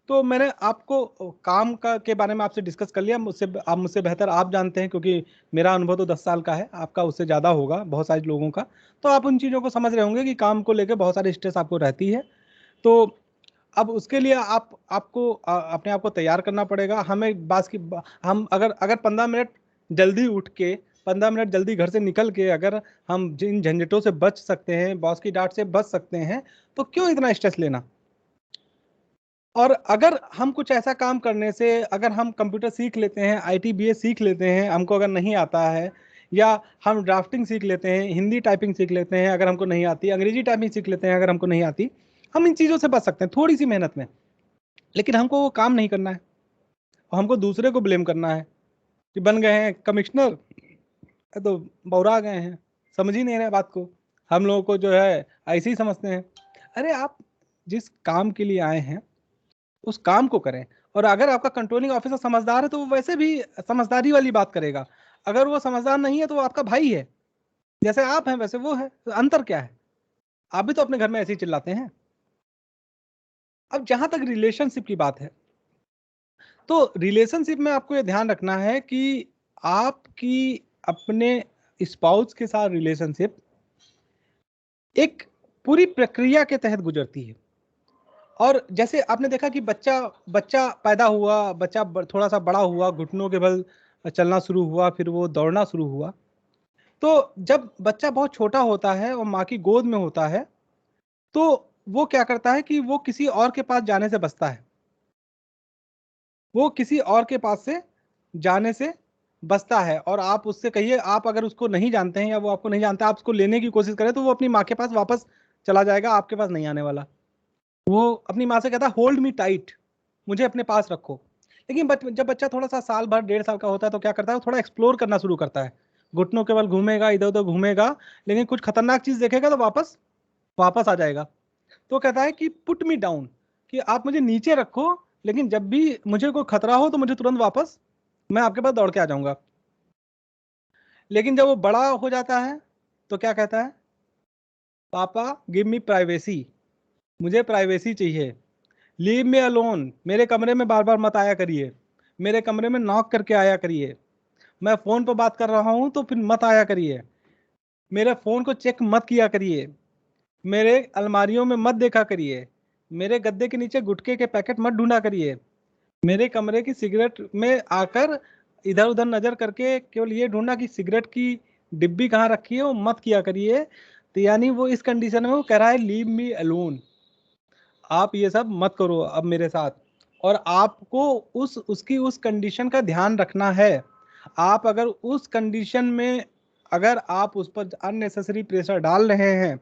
तो मैंने आपको काम का के बारे में आपसे डिस्कस कर लिया। आप मुझसे बेहतर आप जानते हैं, क्योंकि मेरा अनुभव तो 10 साल का है, आपका उससे ज़्यादा होगा बहुत सारे लोगों का। तो आप उन चीज़ों को समझ रहे होंगे कि काम को लेकर बहुत सारी स्ट्रेस आपको रहती है। तो अब उसके लिए आपको अपने आप को तैयार करना पड़ेगा। हमें हम अगर अगर 15 मिनट जल्दी उठ के, 15 मिनट जल्दी घर से निकल के अगर हम जिन झंझटों से बच सकते हैं, बॉस की डांट से बच सकते हैं, तो क्यों इतना स्ट्रेस लेना? और अगर हम कुछ ऐसा काम करने से, अगर हम कंप्यूटर सीख लेते हैं, ITBA सीख लेते हैं, हमको अगर नहीं आता है, या हम ड्राफ्टिंग सीख लेते हैं, हिंदी टाइपिंग सीख लेते हैं अगर हमको नहीं आती, अंग्रेजी टाइपिंग सीख लेते हैं अगर हमको नहीं आती, हम इन चीज़ों से बच सकते हैं थोड़ी सी मेहनत में। लेकिन हमको वो काम नहीं करना है और हमको दूसरे को ब्लेम करना है कि बन गए हैं कमिश्नर तो बौरा गए हैं, समझ ही नहीं रहे बात को, हम लोगों को जो है ऐसे ही समझते हैं। अरे आप जिस काम के लिए आए हैं उस काम को करें। और अगर आपका कंट्रोलिंग ऑफिसर समझदार है तो वो वैसे भी समझदारी वाली बात करेगा। अगर वो समझदार नहीं है तो वो आपका भाई है, जैसे आप हैं वैसे वो है, तो अंतर क्या है? आप भी तो अपने घर में ऐसे ही चिल्लाते हैं। अब जहां तक रिलेशनशिप की बात है, तो रिलेशनशिप में आपको ये ध्यान रखना है कि आपकी अपने स्पाउस के साथ रिलेशनशिप एक पूरी प्रक्रिया के तहत गुजरती है। और जैसे आपने देखा कि बच्चा बच्चा पैदा हुआ, बच्चा थोड़ा सा बड़ा हुआ, घुटनों के बल चलना शुरू हुआ, फिर वो दौड़ना शुरू हुआ। तो जब बच्चा बहुत छोटा होता है और माँ की गोद में होता है, तो वो क्या करता है कि वो किसी और के पास जाने से बचता है। वो किसी और के पास से जाने से बचता है। और आप उससे कहिए, आप अगर उसको नहीं जानते हैं या वो आपको नहीं जानता, आप उसको लेने की कोशिश करें तो वो अपनी माँ के पास वापस चला जाएगा, आपके पास नहीं आने वाला। वो अपनी माँ से कहता है होल्ड मी टाइट, मुझे अपने पास रखो। लेकिन जब बच्चा थोड़ा सा साल भर 1.5 साल का होता है तो क्या करता है, वो थोड़ा एक्सप्लोर करना शुरू करता है, घुटनों के बल घूमेगा, इधर उधर घूमेगा, लेकिन कुछ खतरनाक चीज देखेगा तो वापस वापस आ जाएगा। तो कहता है कि पुट मी डाउन, कि आप मुझे नीचे रखो, लेकिन जब भी मुझे कोई खतरा हो तो मुझे तुरंत वापस, मैं आपके पास दौड़ के आ जाऊंगा। लेकिन जब वो बड़ा हो जाता है तो क्या कहता है, पापा गिव मी प्राइवेसी, मुझे प्राइवेसी चाहिए, लीव मी अलोन, मेरे कमरे में बार बार मत आया करिए, मेरे कमरे में नॉक करके आया करिए, मैं फोन पर बात कर रहा हूं तो फिर मत आया करिए, मेरे फोन को चेक मत किया करिए, मेरे अलमारियों में मत देखा करिए, मेरे गद्दे के नीचे गुटखे के पैकेट मत ढूंढा करिए, मेरे कमरे की सिगरेट में आकर इधर उधर नजर करके केवल ये ढूंढना कि सिगरेट की डिब्बी कहाँ रखी है, वो मत किया करिए। तो यानी वो इस कंडीशन में वो कह रहा है लीव मी अलोन, आप ये सब मत करो अब मेरे साथ। और आपको उसकी उस कंडीशन का ध्यान रखना है। आप अगर उस कंडीशन में अगर आप उस पर अननेसेसरी प्रेशर डाल रहे हैं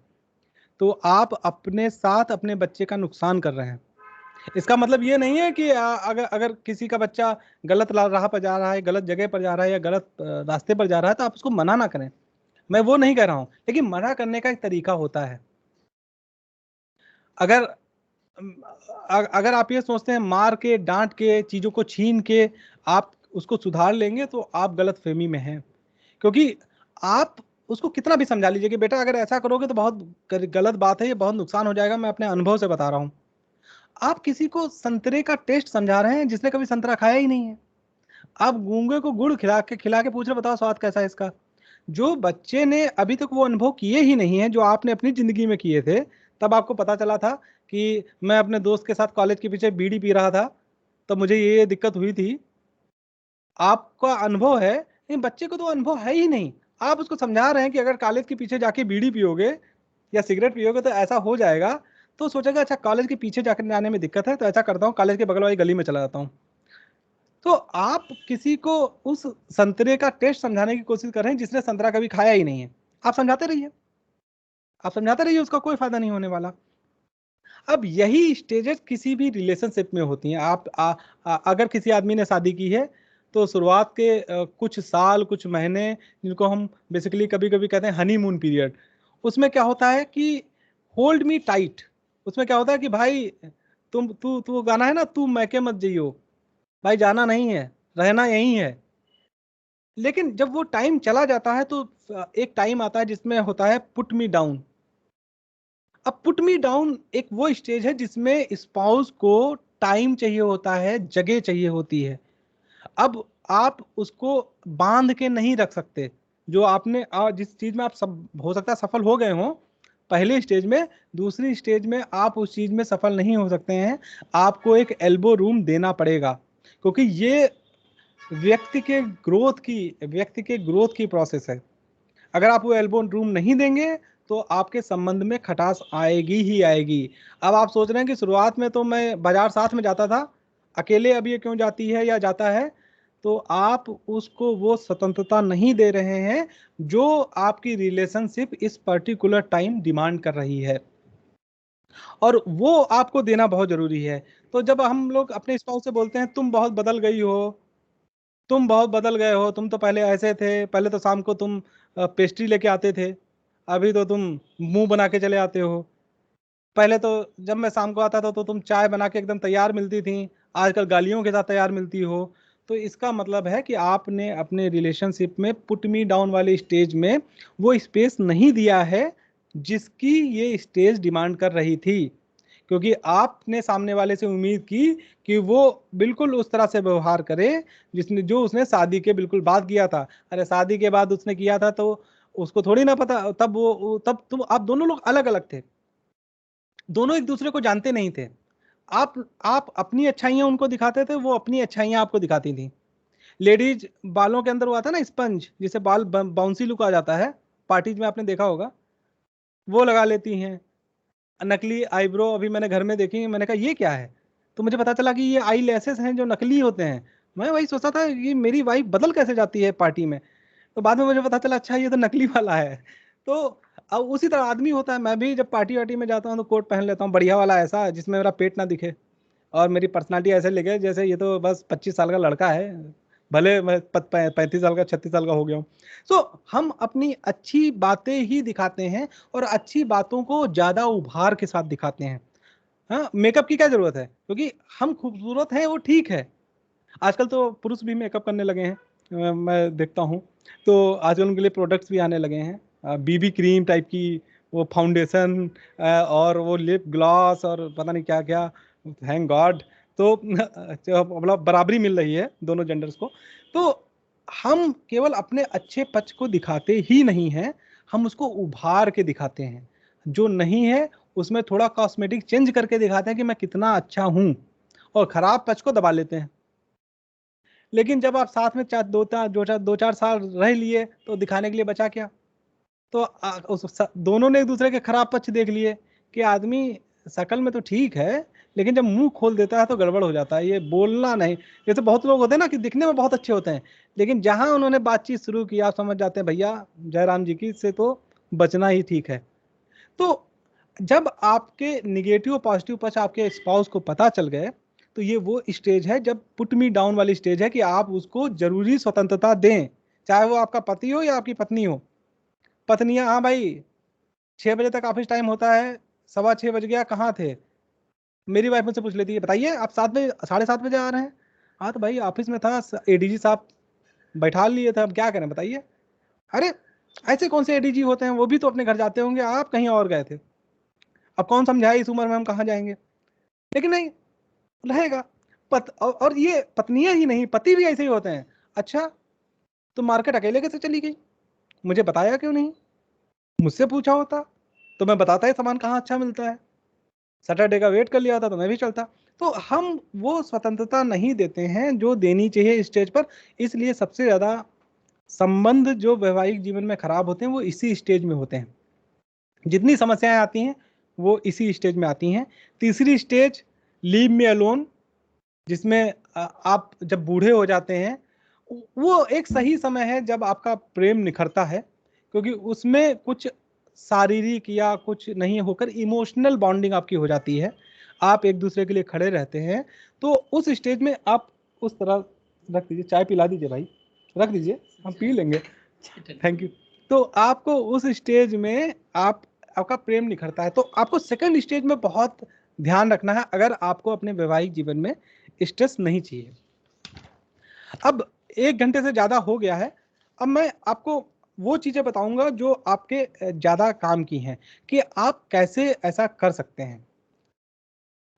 तो आप अपने साथ अपने बच्चे का नुकसान कर रहे हैं। इसका मतलब ये नहीं है कि अगर अगर किसी का बच्चा गलत राह पर जा रहा है, गलत जगह पर जा रहा है या गलत रास्ते पर जा रहा है तो आप उसको मना ना करें, मैं वो नहीं कह रहा हूं, लेकिन मना करने का एक तरीका होता है। अगर अगर आप ये सोचते हैं मार के डांट के चीजों को छीन के आप उसको सुधार लेंगे तो आप गलत फहमी में हैं। क्योंकि आप उसको कितना भी समझा लीजिए कि बेटा अगर ऐसा करोगे तो बहुत गलत बात है, ये बहुत नुकसान हो जाएगा, मैं अपने अनुभव से बता रहा हूं। आप किसी को संतरे का टेस्ट समझा रहे हैं जिसने कभी संतरा खाया ही नहीं है। आप गूंगे को गुड़ खिला के पूछ रहे बताओ स्वाद कैसा है इसका। जो बच्चे ने अभी तक वो अनुभव किए ही नहीं है जो आपने अपनी जिंदगी में किए थे, तब आपको पता चला था कि मैं अपने दोस्त के साथ कॉलेज के पीछे बीड़ी पी रहा था तो मुझे ये दिक्कत हुई थी। आपका अनुभव है, लेकिन बच्चे को तो अनुभव है ही नहीं। आप उसको समझा रहे हैं कि अगर कॉलेज के पीछे जाके बीड़ी पियोगे या सिगरेट पियोगे तो ऐसा हो जाएगा, तो सोचेगा अच्छा कॉलेज के पीछे जाकर जाने में दिक्कत है तो ऐसा करता हूँ कॉलेज के बगल वाली गली में चला जाता हूँ। तो आप किसी को उस संतरे का टेस्ट समझाने की कोशिश कर रहे हैं जिसने संतरा कभी खाया ही नहीं है। आप समझाते रहिए, आप समझाते रहिए, उसका कोई फायदा नहीं होने वाला। अब यही स्टेजेस किसी भी रिलेशनशिप में होती हैं। अगर किसी आदमी ने शादी की है तो शुरुआत के कुछ साल कुछ महीने जिनको हम बेसिकली कभी कभी कहते हैं हनीमून पीरियड, उसमें क्या होता है कि होल्ड मी टाइट। उसमें क्या होता है कि भाई तुम तू गाना है ना, तू मैके मत जइयो, भाई जाना नहीं है, रहना यही है। लेकिन जब वो टाइम चला जाता है तो एक टाइम आता है जिसमें होता है पुट मी डाउन। अब पुट मी डाउन एक वो स्टेज है जिसमें स्पाउस को टाइम चाहिए होता है, जगह चाहिए होती है। अब आप उसको बांध के नहीं रख सकते। जो आपने जिस चीज में आप सब हो सकता है सफल हो गए हो पहले स्टेज में, दूसरी स्टेज में आप उस चीज में सफल नहीं हो सकते हैं। आपको एक एल्बो रूम देना पड़ेगा, क्योंकि ये व्यक्ति के ग्रोथ की प्रोसेस है। अगर आप वो एल्बो रूम नहीं देंगे तो आपके संबंध में खटास आएगी ही आएगी। अब आप सोच रहे हैं कि शुरुआत में तो मैं बाजार साथ में जाता था, अकेले अब ये क्यों जाती है या जाता है, तो आप उसको वो स्वतंत्रता नहीं दे रहे हैं जो आपकी रिलेशनशिप इस पर्टिकुलर टाइम डिमांड कर रही है, और वो आपको देना बहुत जरूरी है। तो जब हम लोग अपने स्पाउस से बोलते हैं तुम बहुत बदल गई हो, तुम बहुत बदल गए हो, तुम तो पहले ऐसे थे, पहले तो शाम को तुम पेस्ट्री लेके आते थे, अभी तो तुम मुंह बना के चले आते हो, पहले तो जब मैं शाम को आता था तो तुम चाय बना के एकदम तैयार मिलती थी, आजकल गालियों के साथ तैयार मिलती हो। तो इसका मतलब है कि आपने अपने रिलेशनशिप में पुट मी डाउन वाले स्टेज में वो स्पेस नहीं दिया है जिसकी ये स्टेज डिमांड कर रही थी, क्योंकि आपने सामने वाले से उम्मीद की कि वो बिल्कुल उस तरह से व्यवहार करे जो उसने शादी के बिल्कुल बाद किया था। अरे शादी के बाद उसने किया था तो उसको थोड़ी ना पता, तब तुम आप दोनों लोग अलग अलग थे, दोनों एक दूसरे को जानते नहीं थे। आप अपनी अच्छाइयां उनको दिखाते थे, वो अपनी अच्छाइयां आपको दिखाती थी। लेडीज बालों के अंदर वो आता है ना स्पंज, जिसे बाल बाउंसी लुक आ जाता है, पार्टीज में आपने देखा होगा, वो लगा लेती हैं। नकली आईब्रो अभी मैंने घर में देखी, मैंने कहा ये क्या है, तो मुझे पता चला कि ये आई लैसेस हैं जो नकली होते हैं। मैं वही सोचता था कि मेरी वाइफ बदल कैसे जाती है पार्टी में, तो बाद में मुझे पता चला अच्छा ये तो नकली वाला है। तो अब उसी तरह आदमी होता है, मैं भी जब पार्टी वार्टी में जाता हूँ तो कोट पहन लेता हूँ बढ़िया वाला ऐसा जिसमें मेरा पेट ना दिखे, और मेरी पर्सनालिटी ऐसे लगे जैसे ये तो बस 25 साल का लड़का है, भले मैं 35 साल का 36 साल का हो गया हूँ। सो हम अपनी अच्छी बातें ही दिखाते हैं और अच्छी बातों को ज्यादा उभार के साथ दिखाते हैं। हाँ, मेकअप की क्या जरूरत है, क्योंकि हम खूबसूरत हैं वो ठीक है। आजकल तो पुरुष भी मेकअप करने लगे हैं, मैं देखता हूँ। तो आजकल उनके लिए प्रोडक्ट्स भी आने लगे हैं, बीबी क्रीम टाइप की, वो फाउंडेशन और वो लिप ग्लॉस और पता नहीं क्या क्या, थैंक गॉड। तो मतलब बराबरी मिल रही है दोनों जेंडर्स को। तो हम केवल अपने अच्छे पक्ष को दिखाते ही नहीं हैं, हम उसको उभार के दिखाते हैं। जो नहीं है उसमें थोड़ा कॉस्मेटिक चेंज करके दिखाते हैं कि मैं कितना अच्छा हूं, और खराब पक्ष को दबा लेते हैं। लेकिन जब आप साथ में दो चार साल रह लिए तो दिखाने के लिए बचा क्या? तो दोनों ने एक दूसरे के खराब पक्ष देख लिए कि आदमी शकल में तो ठीक है, लेकिन जब मुंह खोल देता है तो गड़बड़ हो जाता है, ये बोलना नहीं। जैसे बहुत लोग होते हैं ना कि दिखने में बहुत अच्छे होते हैं, लेकिन जहां उन्होंने बातचीत शुरू की आप समझ जाते हैं भैया जयराम जी की से तो बचना ही ठीक है। तो जब आपके निगेटिव और पॉजिटिव पक्ष आपके स्पाउस को पता चल गए तो ये वो स्टेज है जब पुट मी डाउन वाली स्टेज है कि आप उसको जरूरी स्वतंत्रता दें, चाहे वो आपका पति हो या आपकी पत्नी हो। पत्नियां, हाँ भाई 6 बजे तक ऑफिस टाइम होता है, 6:15 बज गया, कहाँ थे? मेरी वाइफ मुझसे पूछ लेती है बताइए आप 7 बजे 7:30 बजे आ रहे हैं? हाँ तो भाई ऑफिस में था, एडीजी साहब बैठा लिए थे, अब क्या करें बताइए। अरे ऐसे कौन से एडीजी होते हैं, वो भी तो अपने घर जाते होंगे, आप कहीं और गए थे। अब कौन समझाए इस उम्र में हम कहाँ जाएंगे? लेकिन नहीं रहेगा। और ये पत्नियां ही नहीं, पति भी ऐसे ही होते हैं। अच्छा तो मार्केट अकेले कैसे चली गई, मुझे बताया क्यों नहीं? मुझसे पूछा होता तो मैं बताता है सामान कहाँ अच्छा मिलता है, सैटरडे का वेट कर लिया होता तो मैं भी चलता। तो हम वो स्वतंत्रता नहीं देते हैं जो देनी चाहिए स्टेज पर। इसलिए सबसे ज्यादा संबंध जो वैवाहिक जीवन में खराब होते हैं वो इसी स्टेज में होते हैं। जितनी समस्याएं आती हैं वो इसी स्टेज में आती हैं। तीसरी स्टेज लीव मी अलोन, जिसमें आप जब बूढ़े हो जाते हैं, वो एक सही समय है जब आपका प्रेम निखरता है, क्योंकि उसमें कुछ शारीरिक या कुछ नहीं होकर इमोशनल बॉन्डिंग आपकी हो जाती है, आप एक दूसरे के लिए खड़े रहते हैं। तो उस स्टेज में आप उस तरह रख दीजिए, चाय पिला दीजिए भाई, रख दीजिए हम पी लेंगे, थैंक यू। तो आपको उस स्टेज में आपका प्रेम निखरता है। तो आपको सेकंड स्टेज में बहुत ध्यान रखना है अगर आपको अपने वैवाहिक जीवन में स्ट्रेस नहीं चाहिए। अब 1 घंटे से ज्यादा हो गया है, अब मैं आपको वो चीजें बताऊंगा जो आपके ज्यादा काम की हैं कि आप कैसे ऐसा कर सकते हैं।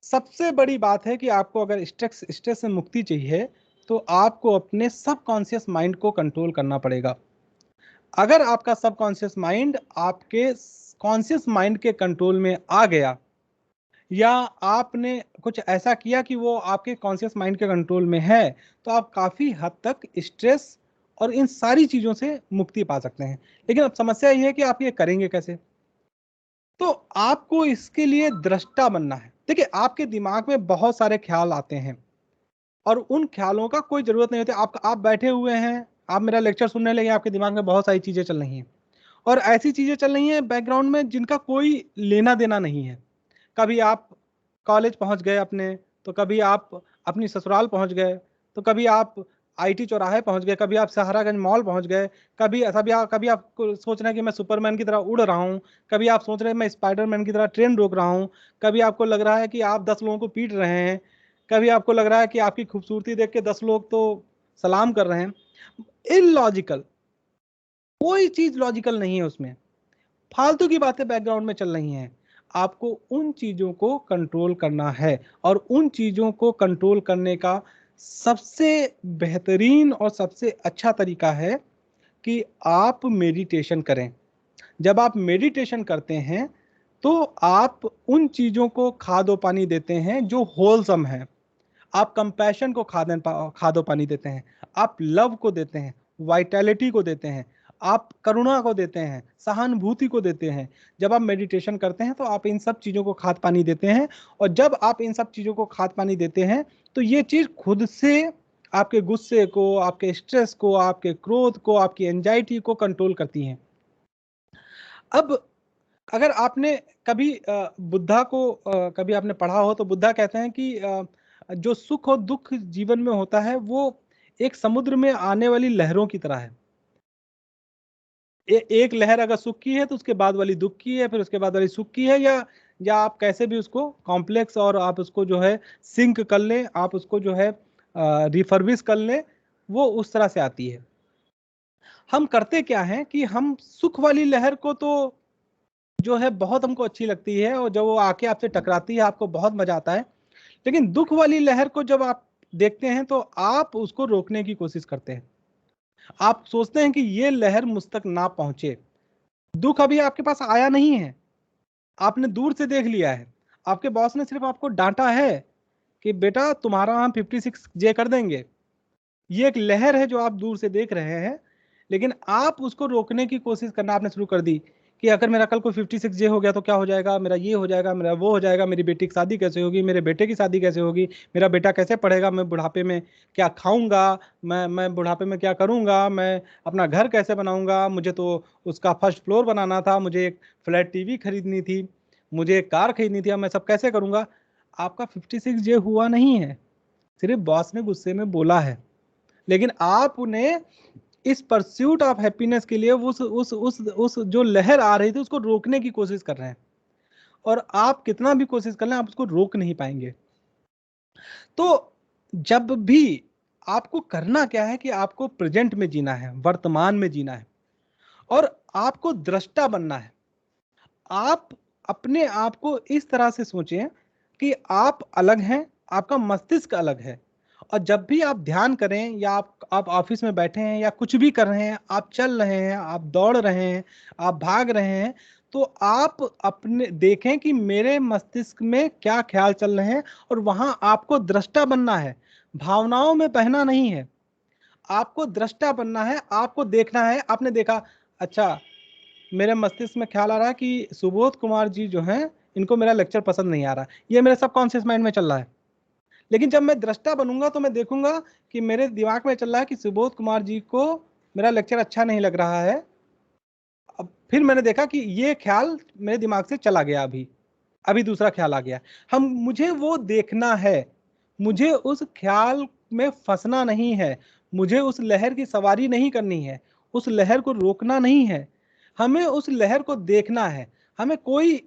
सबसे बड़ी बात है कि आपको अगर स्ट्रेस से मुक्ति चाहिए तो आपको अपने सबकॉन्शियस माइंड को कंट्रोल करना पड़ेगा। अगर आपका सबकॉन्शियस माइंड आपके कॉन्शियस माइंड के कंट्रोल में आ गया, या आपने कुछ ऐसा किया कि वो आपके कॉन्शियस माइंड के कंट्रोल में है, तो आप काफी हद तक स्ट्रेस और इन सारी चीजों से मुक्ति पा सकते हैं। लेकिन अब समस्या ये है कि आप ये करेंगे कैसे? तो आपको इसके लिए दृष्टा बनना है। देखिए आपके दिमाग में बहुत सारे ख्याल आते हैं और उन ख्यालों का कोई जरूरत नहीं होती। आप बैठे हुए हैं, आप मेरा लेक्चर सुनने लगे, आपके दिमाग में बहुत सारी चीजें चल रही हैं और ऐसी चीजें चल रही हैं बैकग्राउंड में जिनका कोई लेना देना नहीं है। कभी आप कॉलेज पहुंच गए अपने, तो कभी आप अपनी ससुराल पहुंच गए, तो कभी आप आईटी चौराहे पहुंच गए, कभी आप सहारागंज मॉल पहुंच गए, कभी आप सोच रहे हैं कि मैं सुपरमैन की तरह उड़ रहा हूं, कभी आप सोच रहे हैं मैं स्पाइडरमैन की तरह ट्रेन रोक रहा हूं, कभी आपको लग रहा है कि आप 10 लोगों को पीट रहे हैं, कभी आपको लग रहा है कि आपकी खूबसूरती देख के 10 लोग तो सलाम कर रहे हैं। इलॉजिकल, कोई चीज लॉजिकल नहीं है उसमें, फालतू की बातें बैकग्राउंड में चल रही हैं। आपको उन चीजों को कंट्रोल करना है और उन चीजों को कंट्रोल करने का सबसे बेहतरीन और सबसे अच्छा तरीका है कि आप मेडिटेशन करें। जब आप मेडिटेशन करते हैं तो आप उन चीजों को खादो पानी देते हैं जो होलसम है। आप कंपैशन को खादो पानी देते हैं, आप लव को देते हैं, वाइटैलिटी को देते हैं, आप करुणा को देते हैं, सहानुभूति को देते हैं। जब आप मेडिटेशन करते हैं तो आप इन सब चीजों को खाद पानी देते हैं, और जब आप इन सब चीजों को खाद पानी देते हैं तो ये चीज खुद से आपके गुस्से को, आपके स्ट्रेस को, आपके क्रोध को, आपकी एंजाइटी को कंट्रोल करती हैं। अब अगर आपने कभी बुद्धा को कभी आपने पढ़ा हो तो बुद्धा कहते हैं कि जो सुख और दुख जीवन में होता है वो एक समुद्र में आने वाली लहरों की तरह है। एक लहर अगर सुख की है तो उसके बाद वाली दुख की है, फिर उसके बाद वाली सुख की है, या आप कैसे भी उसको कॉम्प्लेक्स और आप उसको जो है सिंक कर लें, आप उसको जो है रिफर्बिश कर लें, वो उस तरह से आती है। हम करते क्या है कि हम सुख वाली लहर को तो जो है बहुत हमको अच्छी लगती है और जब वो आके आपसे टकराती है आपको बहुत मजा आता है, लेकिन दुख वाली लहर को जब आप देखते हैं तो आप उसको रोकने की कोशिश करते हैं। आप सोचते हैं कि ये लहर मुझ तक ना पहुंचे। दुख अभी आपके पास आया नहीं है, आपने दूर से देख लिया है। आपके बॉस ने सिर्फ आपको डांटा है कि बेटा तुम्हारा हम 56J कर देंगे। ये एक लहर है जो आप दूर से देख रहे हैं, लेकिन आप उसको रोकने की कोशिश करना आपने शुरू कर दी कि अगर मेरा कल को 56J हो गया तो क्या हो जाएगा, मेरा ये हो जाएगा, मेरा वो हो जाएगा, मेरी बेटी की शादी कैसे होगी, मेरे बेटे की शादी कैसे होगी, मेरा बेटा कैसे पढ़ेगा, मैं बुढ़ापे में क्या खाऊंगा, मैं बुढ़ापे में क्या करूंगा, मैं अपना घर कैसे बनाऊंगा, मुझे तो उसका फर्स्ट फ्लोर बनाना था, मुझे एक फ्लैट टीवी खरीदनी थी, मुझे एक कार खरीदनी थी, अब मैं सब कैसे करूंगा। आपका 56J हुआ नहीं है, सिर्फ बॉस ने गुस्से में बोला है, लेकिन आप उन्हें इस परस्यूट ऑफ हैप्पीनेस के लिए उस जो लहर आ रही थी उसको रोकने की कोशिश कर रहे हैं, और आप कितना भी कोशिश कर लें आप उसको रोक नहीं पाएंगे। तो जब भी आपको करना क्या है कि आपको प्रेजेंट में जीना है, वर्तमान में जीना है, और आपको दृष्टा बनना है। आप अपने आप को इस तरह से सोचें कि आप अलग हैं, आपका मस्तिष्क अलग है, और जब भी आप ध्यान करें या आप ऑफिस में बैठे हैं या कुछ भी कर रहे हैं, आप चल रहे हैं, आप दौड़ रहे हैं, आप भाग रहे हैं, तो आप अपने देखें कि मेरे मस्तिष्क में क्या ख्याल चल रहे हैं, और वहां आपको दृष्टा बनना है, भावनाओं में बहना नहीं है। आपको दृष्टा बनना है, आपको देखना है। आपने देखा, अच्छा मेरे मस्तिष्क में ख्याल आ रहा है कि सुबोध कुमार जी जो हैं इनको मेरा लेक्चर पसंद नहीं आ रहा, ये मेरे सबकॉन्शियस माइंड में चल रहा है। लेकिन जब मैं दृष्टा बनूंगा तो मैं देखूंगा कि मेरे दिमाग में चल रहा है कि सुबोध कुमार जी को मेरा लेक्चर अच्छा नहीं लग रहा है। अब फिर मैंने देखा कि ये ख्याल मेरे दिमाग से चला गया, अभी अभी दूसरा ख्याल आ गया। मुझे वो देखना है, मुझे उस ख्याल में फंसना नहीं है, मुझे उस लहर की सवारी नहीं करनी है, उस लहर को रोकना नहीं है, हमें उस लहर को देखना है। हमें कोई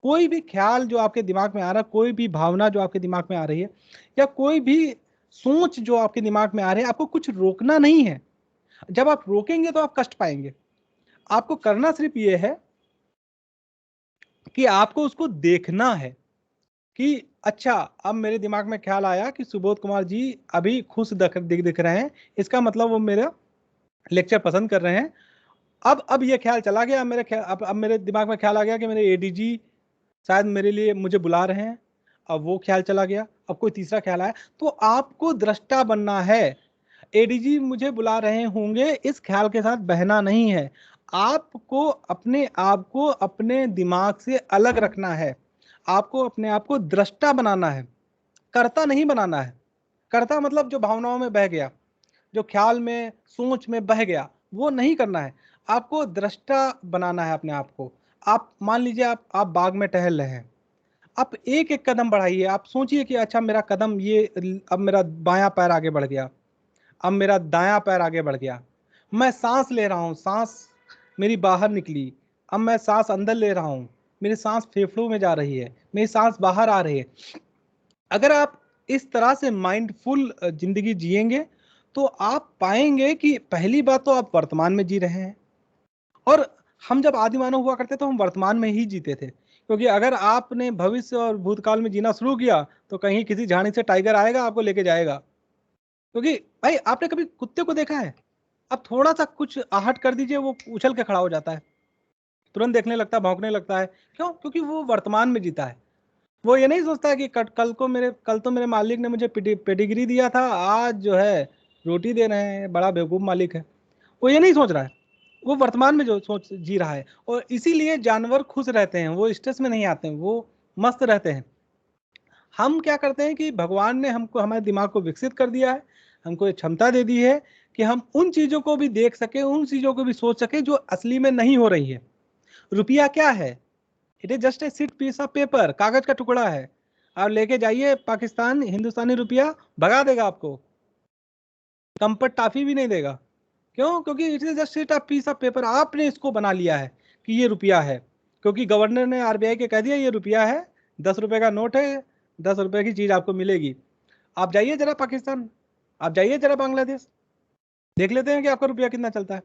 कोई भी ख्याल जो आपके दिमाग में आ रहा है, कोई भी भावना जो आपके दिमाग में आ रही है, या कोई भी सोच जो आपके दिमाग में आ रही है, आपको कुछ रोकना नहीं है। जब आप रोकेंगे तो आप कष्ट पाएंगे। आपको करना सिर्फ ये है कि आपको उसको देखना है कि अच्छा, अब मेरे दिमाग में ख्याल आया कि सुबोध कुमार जी अभी खुश दिख रहे हैं, इसका मतलब वो मेरा लेक्चर पसंद कर रहे हैं। अब ये ख्याल चला गया, अब मेरे दिमाग में ख्याल आ गया कि मेरे एडीजी शायद मेरे लिए मुझे बुला रहे हैं। अब वो ख्याल चला गया, अब कोई तीसरा ख्याल आया। तो आपको दृष्टा बनना है। एडीजी मुझे बुला रहे होंगे, इस ख्याल के साथ बहना नहीं है। आपको अपने आप को अपने दिमाग से अलग रखना है, आपको अपने आप को दृष्टा बनाना है, कर्ता नहीं बनाना है। कर्ता मतलब जो भावनाओं में बह गया, जो ख्याल में सोच में बह गया, वो नहीं करना है। आपको दृष्टा बनाना है अपने आप को। आप मान लीजिए आप बाग में टहल रहे हैं, आप एक एक कदम बढ़ाइए। आप सोचिए कि अच्छा मेरा कदम ये, अब मेरा बायां पैर आगे बढ़ गया, अब मेरा दायां पैर आगे बढ़ गया, मैं सांस ले रहा हूँ, सांस मेरी बाहर निकली, अब मैं सांस अंदर ले रहा हूँ, मेरी सांस फेफड़ों में जा रही है, मेरी सांस बाहर आ रही है। अगर आप इस तरह से माइंडफुल जिंदगी जिएंगे तो आप पाएंगे कि पहली बात तो आप वर्तमान में जी रहे हैं। और हम जब आदि मानव हुआ करते तो हम वर्तमान में ही जीते थे, क्योंकि अगर आपने भविष्य और भूतकाल में जीना शुरू किया तो कहीं किसी झाड़ी से टाइगर आएगा, आपको लेके जाएगा। क्योंकि भाई आपने कभी कुत्ते को देखा है? अब थोड़ा सा कुछ आहट कर दीजिए, वो उछल के खड़ा हो जाता है, तुरंत देखने लगता है, भौंकने लगता है। क्यों? क्योंकि वो वर्तमान में जीता है। वो ये नहीं सोचता है कि कल तो मेरे मालिक ने मुझे पेडिग्री दिया था, आज जो है रोटी दे रहे हैं, बड़ा बेवकूफ मालिक है। वो ये नहीं सोच रहा है, वो वर्तमान में जो सोच जी रहा है। और इसीलिए जानवर खुश रहते हैं, वो स्ट्रेस में नहीं आते हैं, वो मस्त रहते हैं। हम क्या करते हैं कि भगवान ने हमको, हमारे दिमाग को विकसित कर दिया है, हमको ये क्षमता दे दी है कि हम उन चीजों को भी देख सके, उन चीजों को भी सोच सके जो असली में नहीं हो रही है। रुपया क्या है? It is just a sheet piece of paper, कागज का टुकड़ा है। आप लेके जाइए पाकिस्तान, हिंदुस्तानी रुपया भगा देगा आपको, कंपट टाफी भी नहीं देगा। क्यों? क्योंकि it is just seat of peace of paper. आपने इसको बना लिया है कि ये रुपया है, क्योंकि गवर्नर ने आरबीआई के कह दिया ये रुपया है, 10 रुपए का नोट है, 10 रुपए की चीज आपको मिलेगी। आप जाइए जरा पाकिस्तान, आप जाइए जरा बांग्लादेश, देख लेते हैं कि आपका रुपया कितना चलता है।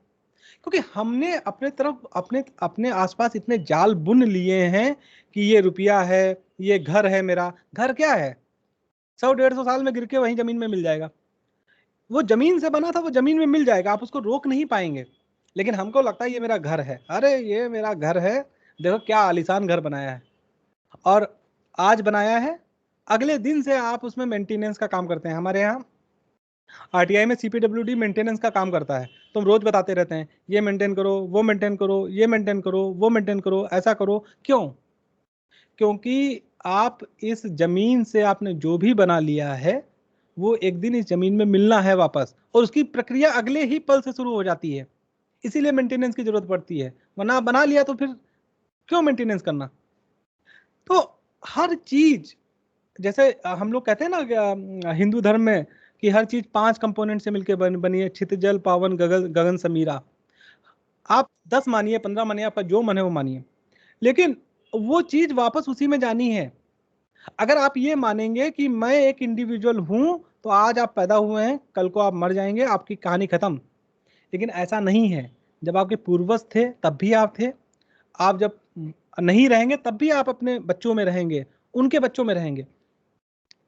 क्योंकि हमने अपने तरफ, अपने अपने आसपास इतने जाल बुन लिए हैं कि ये रुपया है, ये घर है। मेरा घर क्या है? 100-150 साल में गिर के वहीं जमीन में मिल जाएगा। वो जमीन से बना था, वो जमीन में मिल जाएगा, आप उसको रोक नहीं पाएंगे। लेकिन हमको लगता है ये मेरा घर है, अरे ये मेरा घर है, देखो क्या आलीशान घर बनाया है, और आज बनाया है, अगले दिन से आप उसमें मेंटेनेंस का काम करते हैं। हमारे यहाँ आरटीआई में सीपीडब्ल्यूडी मेंटेनेंस का काम करता है, तो हम रोज बताते रहते हैं ये मेंटेन करो, वो मेंटेन करो, ये मेंटेन करो, वो मेंटेन करो, ऐसा करो। क्यों? क्योंकि आप इस जमीन से आपने जो भी बना लिया है वो एक दिन इस जमीन में मिलना है वापस, और उसकी प्रक्रिया अगले ही पल से शुरू हो जाती है, इसीलिए मेंटेनेंस की जरूरत पड़ती है। वरना बना लिया तो फिर क्यों मेंटेनेंस करना। तो हर चीज, जैसे हम लोग कहते हैं ना हिंदू धर्म में कि हर चीज 5 कंपोनेंट से मिलकर बनी है, छित जल पावन गगन गगन समीरा। आप 10 मानिए, 15 मानिए, आपका जो मन है वो मानिए, लेकिन वो चीज वापस उसी में जानी है। अगर आप ये मानेंगे कि मैं एक इंडिविजुअल हूं, तो आज आप पैदा हुए हैं, कल को आप मर जाएंगे, आपकी कहानी खत्म। लेकिन ऐसा नहीं है, जब आपके पूर्वज थे तब भी आप थे, आप जब नहीं रहेंगे तब भी आप अपने बच्चों में रहेंगे, उनके बच्चों में रहेंगे।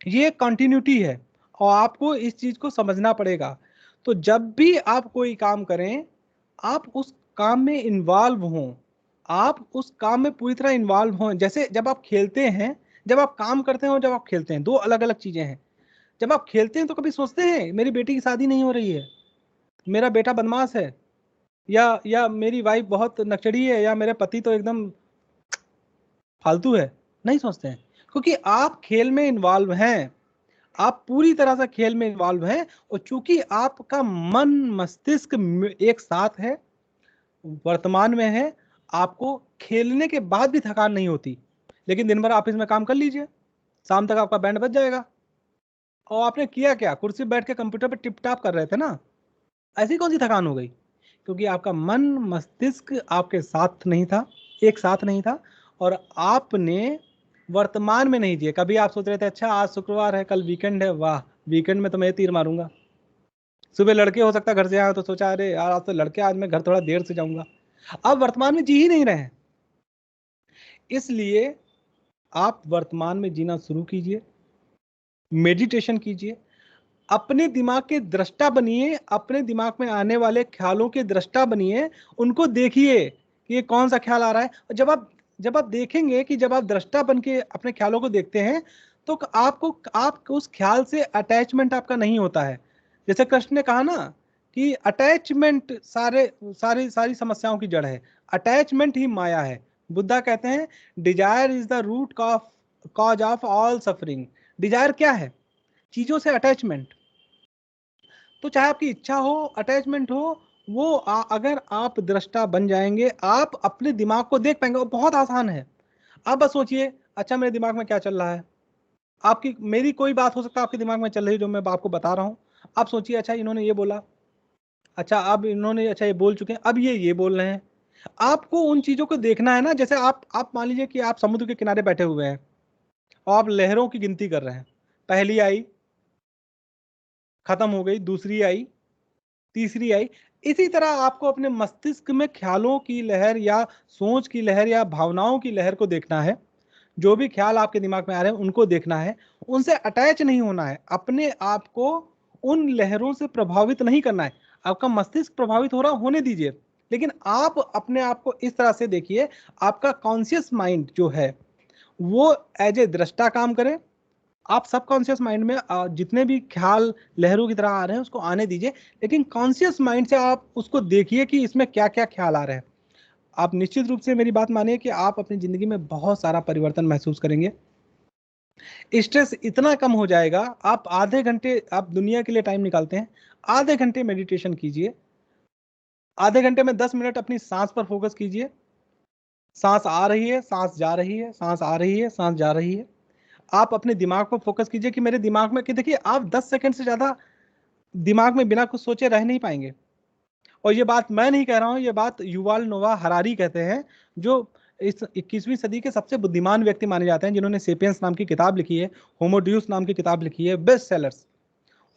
ये कंटिन्यूटी है और आपको इस चीज को समझना पड़ेगा। तो जब भी आप कोई काम करें, आप उस काम में इन्वॉल्व हों, आप उस काम में पूरी तरह इन्वॉल्व हों। जैसे जब आप खेलते हैं, जब आप काम करते हैं और जब आप खेलते हैं, दो अलग अलग चीजें हैं। जब आप खेलते हैं तो कभी सोचते हैं मेरी बेटी की शादी नहीं हो रही है, मेरा बेटा बदमाश है, या मेरी वाइफ बहुत नकचड़ी है, या मेरे पति तो एकदम फालतू है? नहीं सोचते हैं, क्योंकि आप खेल में इन्वॉल्व हैं, आप पूरी तरह से खेल में इन्वॉल्व हैं। और चूंकि आपका मन मस्तिष्क एक साथ है, वर्तमान में है, आपको खेलने के बाद भी थकान नहीं होती। लेकिन दिन भर ऑफिस में काम कर लीजिए, शाम तक आपका बैंड बज जाएगा, और आपने किया क्या? कुर्सी बैठ के कंप्यूटर पर टिप टाप कर रहे थे ना, ऐसी कौन सी थकान हो गई? क्योंकि आपका मन मस्तिष्क आपके साथ नहीं था, एक साथ नहीं था, और आपने वर्तमान में नहीं जिए। कभी आप सोच रहे थे अच्छा आज शुक्रवार है, कल वीकेंड है, वाह वीकेंड में तो मैं तीर मारूंगा। सुबह लड़के हो सकता घर से आए तो सोचा अरे यार आज तो लड़के, आज मैं घर थोड़ा देर से जाऊंगा। आप वर्तमान में जी ही नहीं रहे हैं। इसलिए आप वर्तमान में जीना शुरू कीजिए, मेडिटेशन कीजिए, अपने दिमाग के दृष्टा बनिए, अपने दिमाग में आने वाले ख्यालों के दृष्टा बनिए, उनको देखिए कि ये कौन सा ख्याल आ रहा है। और जब आप देखेंगे कि जब आप दृष्टा बन के अपने ख्यालों को देखते हैं, तो आपको उस ख्याल से अटैचमेंट आपका नहीं होता है। जैसे कृष्ण ने कहा ना कि अटैचमेंट सारी समस्याओं की जड़ है, अटैचमेंट ही माया है। बुद्धा कहते हैं desire is the root cause of all suffering. Desire क्या है? चीजों से अटैचमेंट। तो चाहे आपकी इच्छा हो, अटैचमेंट हो, वो अगर आप दृष्टा बन जाएंगे, आप अपने दिमाग को देख पाएंगे। वो बहुत आसान है। आप बस सोचिए अच्छा मेरे दिमाग में क्या चल रहा है। आपकी मेरी कोई बात हो सकता है आपके दिमाग में चल रही जो मैं आपको बता रहा हूँ। आप सोचिए अच्छा इन्होंने ये बोला, अच्छा अब इन्होंने अच्छा ये बोल चुके हैं, अब ये बोल रहे हैं। आपको उन चीजों को देखना है ना। जैसे आप मान लीजिए कि आप समुद्र के किनारे बैठे हुए हैं और आप लहरों की गिनती कर रहे हैं, पहली आई, खत्म हो गई, दूसरी आई, तीसरी आई। इसी तरह आपको अपने मस्तिष्क में ख्यालों की लहर या सोच की लहर या भावनाओं की लहर को देखना है। जो भी ख्याल आपके दिमाग में आ रहे हैं उनको देखना है, उनसे अटैच नहीं होना है, अपने आप को उन लहरों से प्रभावित नहीं करना है। आपका मस्तिष्क प्रभावित हो रहा, होने दीजिए, लेकिन आप अपने आप को इस तरह से देखिए, आपका कॉन्शियस माइंड जो है वो एज ए दृष्टा काम करे। आप सबकॉन्शियस माइंड में जितने भी ख्याल लहरों की तरह आ रहे हैं उसको आने दीजिए, लेकिन कॉन्शियस माइंड से आप उसको देखिए कि इसमें क्या क्या ख्याल आ रहे हैं। आप निश्चित रूप से मेरी बात मानिए कि आप अपनी जिंदगी में बहुत सारा परिवर्तन महसूस करेंगे। स्ट्रेस इतना कम हो जाएगा। आप आधे घंटे, आप दुनिया के लिए टाइम निकालते हैं, आधे घंटे मेडिटेशन कीजिए, आधे घंटे में 10 मिनट अपनी सांस पर फोकस कीजिए। सांस आ रही है, सांस जा रही है, सांस आ रही है, सांस जा रही है। आप अपने दिमाग पर फोकस कीजिए कि मेरे दिमाग में, कि देखिए आप 10 सेकंड से ज्यादा दिमाग में बिना कुछ सोचे रह नहीं पाएंगे। और ये बात मैं नहीं कह रहा हूं, ये बात युवाल नोवा हरारी कहते हैं, जो इस 21वीं सदी के सबसे बुद्धिमान व्यक्ति माने जाते हैं, जिन्होंने सेपियंस नाम की किताब लिखी है, होमोड्यूस नाम की किताब लिखी है, बेस्ट सेलर्स।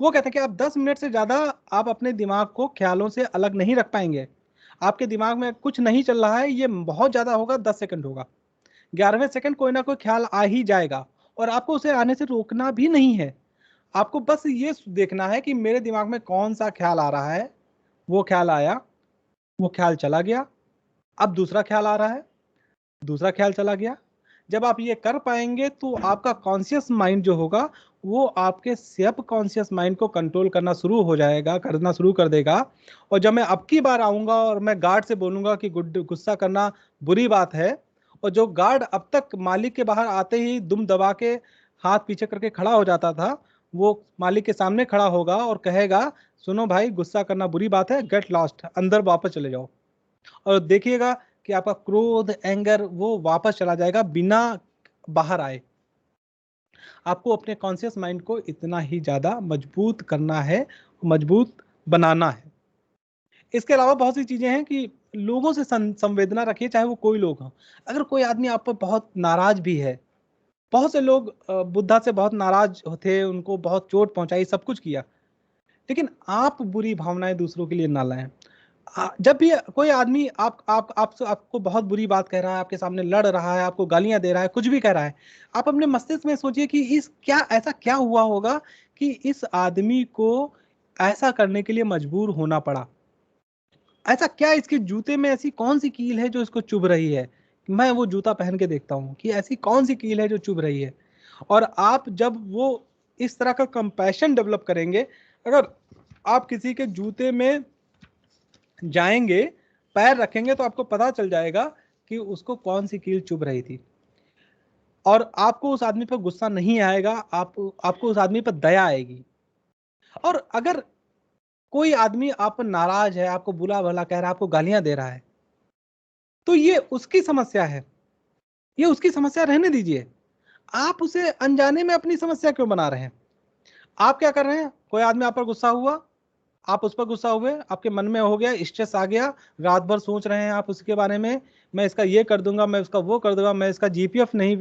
वो कहते हैं कि आप 10 मिनट से ज्यादा आप अपने दिमाग को ख्यालों से अलग नहीं रख पाएंगे। आपके दिमाग में कुछ नहीं चल रहा है, ये बहुत ज्यादा होगा 10 सेकंड होगा, 11वें सेकंड कोई ना कोई ख्याल आ ही जाएगा, और आपको उसे आने से रोकना भी नहीं है। आपको बस ये देखना है कि मेरे दिमाग में कौन सा ख्याल आ रहा है, वो ख्याल आया, वो ख्याल चला गया, अब दूसरा ख्याल आ रहा है, दूसरा ख्याल चला गया। जब आप ये कर पाएंगे तो आपका कॉन्शियस माइंड जो होगा वो आपके सब कॉन्शियस माइंड को कंट्रोल करना शुरू हो जाएगा, करना शुरू कर देगा। और जब मैं अब की बार आऊंगा और मैं गार्ड से बोलूंगा कि गुस्सा करना बुरी बात है, और जो गार्ड अब तक मालिक के बाहर आते ही दुम दबा के हाथ पीछे करके खड़ा हो जाता था, वो मालिक के सामने खड़ा होगा और कहेगा सुनो भाई, गुस्सा करना बुरी बात है, गेट लॉस्ट, अंदर वापस चले जाओ। और देखिएगा कि आपका क्रोध, एंगर वो वापस चला जाएगा बिना बाहर आए। आपको अपने कॉन्शियस माइंड को इतना ही ज्यादा मजबूत करना है, मजबूत बनाना है। इसके अलावा बहुत सी चीजें हैं कि लोगों से संवेदना रखिए, चाहे वो कोई लोग हों। अगर कोई आदमी आप पर बहुत नाराज भी है, बहुत से लोग बुद्धा से बहुत नाराज थे, उनको बहुत चोट पहुंचाई, सब कुछ किया, लेकिन आप बुरी भावनाएं दूसरों के लिए ना लाएं। जब भी कोई आदमी आपको बहुत बुरी बात कह रहा है, आपके सामने लड़ रहा है, आपको गालियां दे रहा है, कुछ भी कह रहा है, आप अपने मस्तिष्क में सोचिए कि ऐसा क्या हुआ होगा कि इस आदमी को ऐसा करने के लिए मजबूर होना पड़ा। ऐसा क्या इसके जूते में ऐसी कौन सी कील है जो इसको चुभ रही है। मैं वो जूता पहन के देखता हूँ कि ऐसी कौन सी कील है जो चुभ रही है। और आप जब वो इस तरह का कंपैशन डेवलप करेंगे, अगर आप किसी के जूते में जाएंगे, पैर रखेंगे, तो आपको पता चल जाएगा कि उसको कौन सी कील चुभ रही थी। और आपको उस आदमी पर गुस्सा नहीं आएगा, आपको उस आदमी पर दया आएगी। और अगर कोई आदमी आप पर नाराज है, आपको बुला भला कह रहा है, आपको गालियां दे रहा है, तो ये उसकी समस्या है, ये उसकी समस्या रहने दीजिए। आप उसे अनजाने में अपनी समस्या क्यों बना रहे हैं। आप क्या कर रहे हैं, कोई आदमी आप पर गुस्सा हुआ, आप उस पर गुस्सा हुए, आपके मन में हो गया, स्ट्रेस आ गया, रात भर सोच रहे हैं आप उसके बारे में, मैं इसका ये कर दूंगा, मैं उसका वो कर दूंगा, मैं इसका जीपीएफ नहीं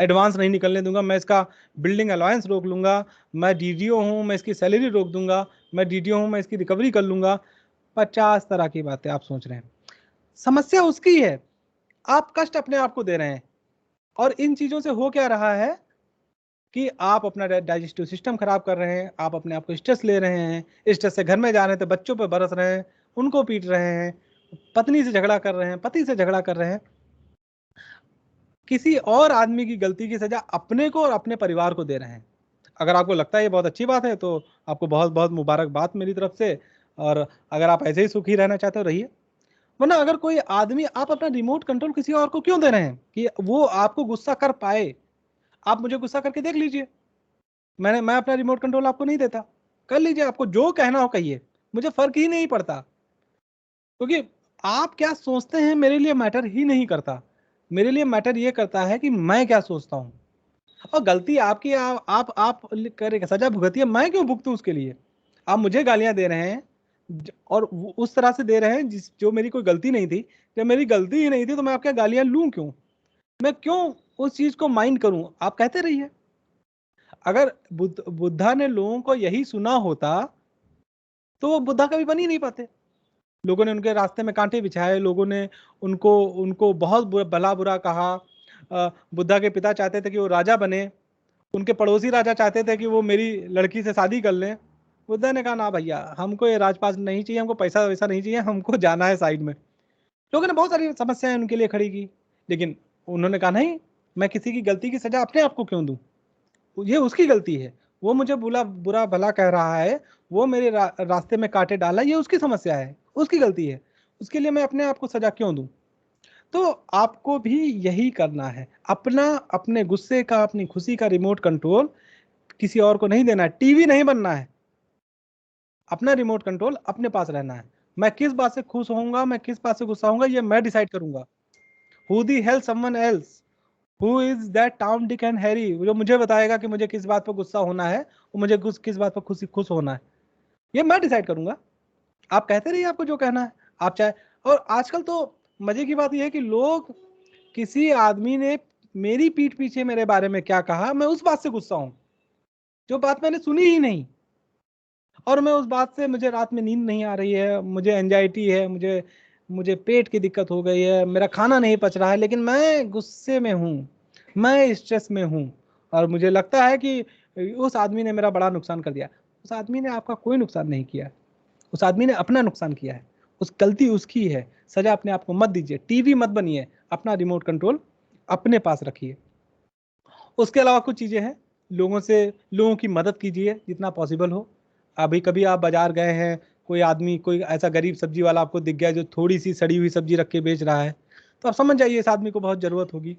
एडवांस नहीं निकलने दूंगा, मैं इसका बिल्डिंग अलाउंस रोक लूंगा, मैं डीडीओ हूं, मैं इसकी सैलरी रोक दूंगा, मैं डीडीओ हूं, मैं इसकी रिकवरी कर लूंगा। 50 तरह की बातें आप सोच रहे हैं। समस्या उसकी है, आप कष्ट अपने आप को दे रहे हैं। और इन चीजों से हो क्या रहा है कि आप अपना डाइजेस्टिव सिस्टम खराब कर रहे हैं, आप अपने आप को स्ट्रेस ले रहे हैं, स्ट्रेस से घर में जा रहे हैं तो बच्चों पर बरस रहे हैं, उनको पीट रहे हैं, पत्नी से झगड़ा कर रहे हैं, पति से झगड़ा कर रहे हैं। किसी और आदमी की गलती की सजा अपने को और अपने परिवार को दे रहे हैं। अगर आपको लगता है ये बहुत अच्छी बात है तो आपको बहुत बहुत मुबारकबाद मेरी तरफ से। और अगर आप ऐसे ही सुखी रहना चाहते हो रहिए। वरना अगर कोई आदमी, आप अपना रिमोट कंट्रोल किसी और को क्यों दे रहे हैं कि वो आपको गुस्सा कर पाए। आप मुझे गुस्सा करके देख लीजिए, मैं अपना रिमोट कंट्रोल आपको नहीं देता, कर लीजिए, आपको जो कहना हो कहिए, मुझे फर्क ही नहीं पड़ता। क्योंकि आप क्या सोचते हैं मेरे लिए मैटर ही नहीं करता। मेरे लिए मैटर ये करता है कि मैं क्या सोचता हूँ। और गलती आपकी, आप करेगा, सजा भुगतिए, मैं क्यों भुगतूं उसके लिए। आप मुझे गालियां दे रहे हैं और उस तरह से दे रहे हैं जो मेरी कोई गलती नहीं थी। जब मेरी गलती ही नहीं थी तो मैं आपके गालियां लूं क्यों, मैं क्यों उस चीज को माइंड करूं। आप कहते रहिए। अगर बुद्धा ने लोगों को यही सुना होता तो वो बुद्धा कभी बन ही नहीं पाते। लोगों ने उनके रास्ते में कांटे बिछाए, लोगों ने उनको उनको बहुत भला बुरा कहा। बुद्धा के पिता चाहते थे कि वो राजा बने, उनके पड़ोसी राजा चाहते थे कि वो मेरी लड़की से शादी कर लें। बुद्धा ने कहा ना भैया, हमको ये राजपाट नहीं चाहिए, हमको पैसा वैसा नहीं चाहिए, हमको जाना है साइड में। लोगों ने बहुत सारी समस्याएं उनके लिए खड़ी की, लेकिन उन्होंने कहा नहीं, मैं किसी की गलती की सजा अपने आप को क्यों दूं। ये उसकी गलती है, वो मुझे बुरा भला कह रहा है, वो मेरे रास्ते में कांटे डाला, ये उसकी समस्या है, उसकी गलती है, उसके लिए मैं अपने आप को सजा क्यों दूं। तो आपको भी यही करना है, अपने गुस्से का, अपनी खुशी का रिमोट कंट्रोल किसी और को नहीं देना है। टीवी नहीं बनना है, अपना रिमोट कंट्रोल अपने पास रहना है। मैं किस बात से खुश होऊंगा, मैं किस बात से गुस्सा होऊंगा, ये मैं डिसाइड करूंगा। Who the hello someone else, who is that Tom Dick and Harry, जो मुझे बताएगा कि मुझे किस बात पर गुस्सा होना है और मुझे किस बात पर खुश होना है, ये मैं डिसाइड करूंगा। आप कहते रहिए आपको जो कहना है, आप चाहे। और आजकल तो मजे की बात यह है कि लोग, किसी आदमी ने मेरी पीठ पीछे मेरे बारे में क्या कहा, मैं उस बात से गुस्सा हूं जो बात मैंने सुनी ही नहीं, और मैं उस बात से, मुझे रात में नींद नहीं आ रही है, मुझे एंजाइटी है, मुझे पेट की दिक्कत हो गई है, मेरा खाना नहीं पच रहा है, लेकिन मैं गुस्से में हूं, मैं स्ट्रेस में हूं, और मुझे लगता है कि उस आदमी ने मेरा बड़ा नुकसान कर दिया। उस आदमी ने आपका कोई नुकसान नहीं किया, उस आदमी ने अपना नुकसान किया है, उस गलती उसकी है। सजा अपने आप को मत दीजिए, टीवी मत बनिए, अपना रिमोट कंट्रोल अपने पास रखिए। उसके अलावा कुछ चीज़ें हैं, लोगों की मदद कीजिए जितना पॉसिबल हो। अभी कभी आप बाजार गए हैं, कोई आदमी, कोई ऐसा गरीब सब्जी वाला आपको दिख गया जो थोड़ी सी सड़ी हुई सब्जी रख के बेच रहा है, तो आप समझ जाइए इस आदमी को बहुत ज़रूरत होगी।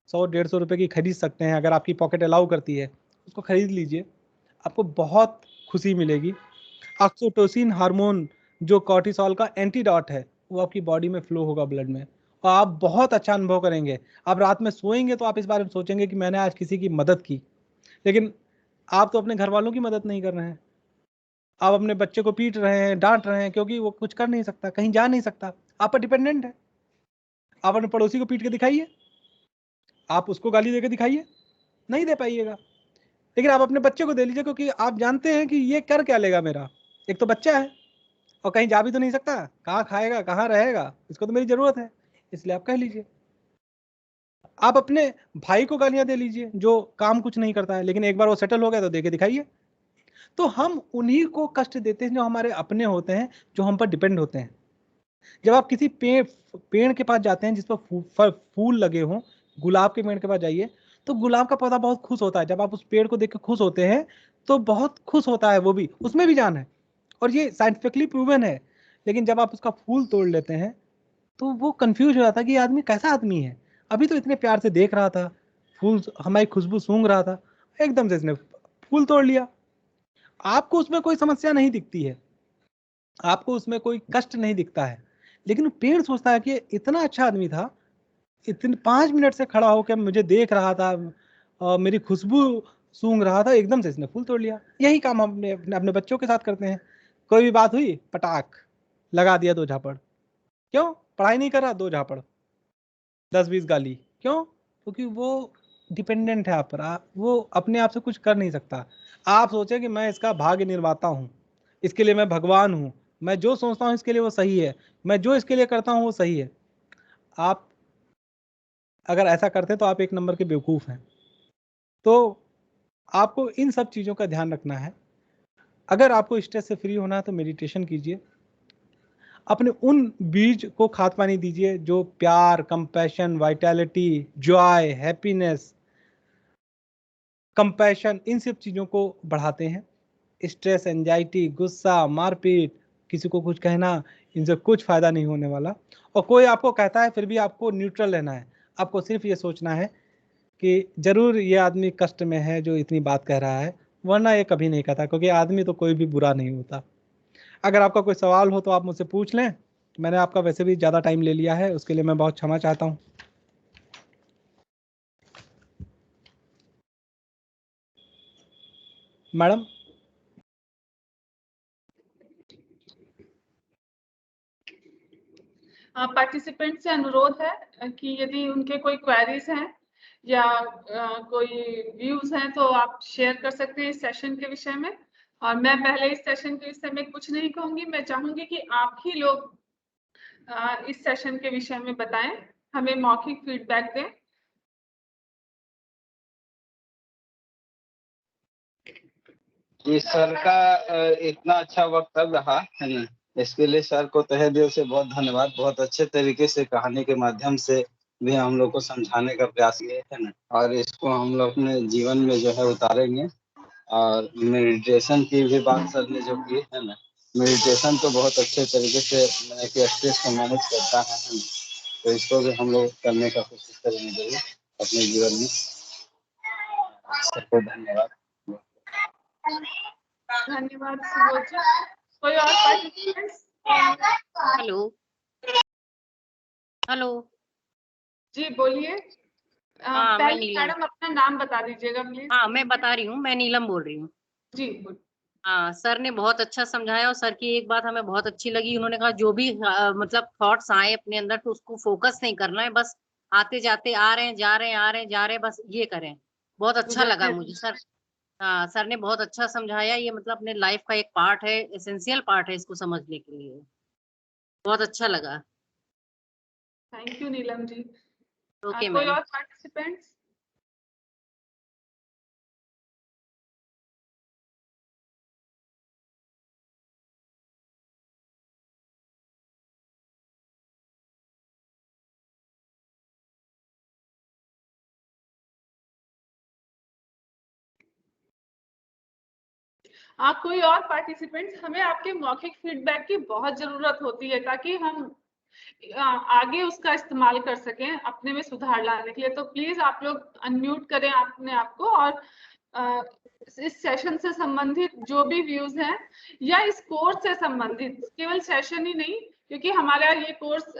100-150 रुपये की खरीद सकते हैं, अगर आपकी पॉकेट अलाउ करती है उसको खरीद लीजिए, आपको बहुत खुशी मिलेगी। ऑक्सीटोसिन हार्मोन जो कॉर्टिसोल का एंटीडॉट है, वो आपकी बॉडी में फ्लो होगा ब्लड में, और आप बहुत अच्छा अनुभव करेंगे। आप रात में सोएंगे तो आप इस बारे में सोचेंगे कि मैंने आज किसी की मदद की। लेकिन आप तो अपने घर वालों की मदद नहीं कर रहे हैं, आप अपने बच्चे को पीट रहे हैं, डांट रहे हैं, क्योंकि वो कुछ कर नहीं सकता, कहीं जा नहीं सकता, आप पर डिपेंडेंट है। आप अपने पड़ोसी को पीट के दिखाइए, आप उसको गाली देकर दिखाइए, नहीं दे पाइएगा। लेकिन आप अपने बच्चे को दे लीजिए, क्योंकि आप जानते हैं कि ये कर क्या लेगा मेरा, एक तो बच्चा है और कहीं जा भी तो नहीं सकता, कहाँ खाएगा, कहाँ रहेगा, इसको तो मेरी जरूरत है, इसलिए आप कह लीजिए। आप अपने भाई को गालियां दे लीजिए जो काम कुछ नहीं करता है, लेकिन एक बार वो सेटल हो गया तो देके दिखाइए। तो हम उन्हीं को कष्ट देते हैं जो हमारे अपने होते हैं, जो हम पर डिपेंड होते हैं। जब आप किसी पेड़ के पास जाते हैं जिस पर फूल लगे हों, गुलाब के पेड़ के पास जाइए, तो गुलाब का पौधा बहुत खुश होता है। जब आप उस पेड़ को देख के खुश होते हैं तो बहुत खुश होता है, वो भी, उसमें भी जान है, और ये साइंटिफिकली प्रूवन है। लेकिन जब आप उसका फूल तोड़ लेते हैं तो वो कंफ्यूज हो जाता है कि ये आदमी कैसा आदमी है, अभी तो इतने प्यार से देख रहा था, फूल हमारी खुशबू सूंघ रहा था, एकदम से इसने फूल तोड़ लिया। आपको उसमें कोई समस्या नहीं दिखती है, आपको उसमें कोई कष्ट नहीं दिखता है, लेकिन पेड़ सोचता है कि इतना अच्छा आदमी था, इतने 5 मिनट से खड़ा होकर मुझे देख रहा था और मेरी खुशबू सूंघ रहा था, एकदम से इसने फूल तोड़ लिया। यही काम हम अपने बच्चों के साथ करते हैं। कोई भी बात हुई, पटाख लगा दिया 2 झापड़। क्यों? पढ़ाई नहीं कर रहा, 2 झापड़, 10-20 गाली। क्यों? क्योंकि वो डिपेंडेंट है आप पर, वो अपने आप से कुछ कर नहीं सकता। आप सोचें कि मैं इसका भाग्य निर्माता हूँ, इसके लिए मैं भगवान हूँ, मैं जो सोचता हूँ इसके लिए वो सही है, मैं जो इसके लिए करता हूँ वो सही है। आप अगर ऐसा करते हैं तो आप एक नंबर के बेवकूफ़ हैं। तो आपको इन सब चीज़ों का ध्यान रखना है। अगर आपको स्ट्रेस से फ्री होना है तो मेडिटेशन कीजिए, अपने उन बीज को खाद पानी दीजिए जो प्यार, compassion, vitality, joy, happiness, compassion, इन सब चीज़ों को बढ़ाते हैं। स्ट्रेस, एंजाइटी, गुस्सा, मारपीट, किसी को कुछ कहना, इनसे कुछ फ़ायदा नहीं होने वाला। और कोई आपको कहता है फिर भी आपको न्यूट्रल रहना है, आपको सिर्फ ये सोचना है कि ज़रूर ये आदमी कष्ट में है जो इतनी बात कह रहा है, वरना ये कभी नहीं कहता, क्योंकि आदमी तो कोई भी बुरा नहीं होता। अगर आपका कोई सवाल हो तो आप मुझसे पूछ लें, मैंने आपका वैसे भी ज़्यादा टाइम ले लिया है, उसके लिए मैं बहुत क्षमा चाहता हूँ। मैडम? पार्टिसिपेंट से अनुरोध है कि यदि उनके कोई क्वेरीज हैं या कोई व्यूज हैं तो आप शेयर कर सकते हैं इस सेशन के विषय में। और मैं पहले इस सेशन के विषय में कुछ नहीं कहूंगी, मैं चाहूंगी कि आप ही लोग इस सेशन के विषय में बताएं, हमें मौखिक फीडबैक दें। जी, सर का इतना अच्छा वक्तव्य रहा है ना, इसके लिए सर को तहे दिल से बहुत धन्यवाद। बहुत अच्छे तरीके से कहानी के माध्यम से भी हम लोग को समझाने का प्रयास किए है ना, और इसको हम लोग अपने जीवन में जो है उतारेंगे। और मेडिटेशन की भी बात सर ने जो की है ना, मेडिटेशन तो बहुत अच्छे तरीके से मैंने कि स्ट्रेस को मैनेज करता है ना, तो इसको भी हम लोग करने का कोशिश करेंगे जरूर अपने जीवन में। सबको धन्यवाद। धन्यवाद सुबोध जी। कोई और पार्टिसिपेंट्स? Hello hello. जी बोलिए। हाँ, मैं पहले नीलम। मैडम अपना नाम बता दीजिएगा प्लीज। हाँ, मैं बता रही हूँ, मैं नीलम बोल रही हूँ। जी बोलिए। हाँ, सर ने बहुत अच्छा समझाया और सर की एक बात हमें बहुत अच्छी लगी। उन्होंने कहा जो भी मतलब थॉट्स आए अपने अंदर तो उसको फोकस नहीं करना है, बस आते जाते आ रहे हैं, जा रहे हैं, आ रहे हैं, जा रहे हैं, बस ये करें। बहुत अच्छा लगा मुझे सर। हाँ, सर ने बहुत अच्छा समझाया। ये मतलब अपने लाइफ का एक पार्ट है, एसेंशियल पार्ट है इसको समझने के लिए। बहुत अच्छा लगा। Thank you Neelam ji. Okay कोई मैम। और पार्टिसिपेंट्स? कोई और पार्टिसिपेंट्स? हमें आपके मौखिक फीडबैक की बहुत जरूरत होती है ताकि हम आगे उसका इस्तेमाल कर सकें अपने में सुधार लाने के लिए। तो प्लीज आप लोग अनम्यूट करें अपने आप को और इस सेशन से संबंधित जो भी व्यूज हैं या इस कोर्स से संबंधित, केवल सेशन ही नहीं, क्योंकि हमारा ये कोर्स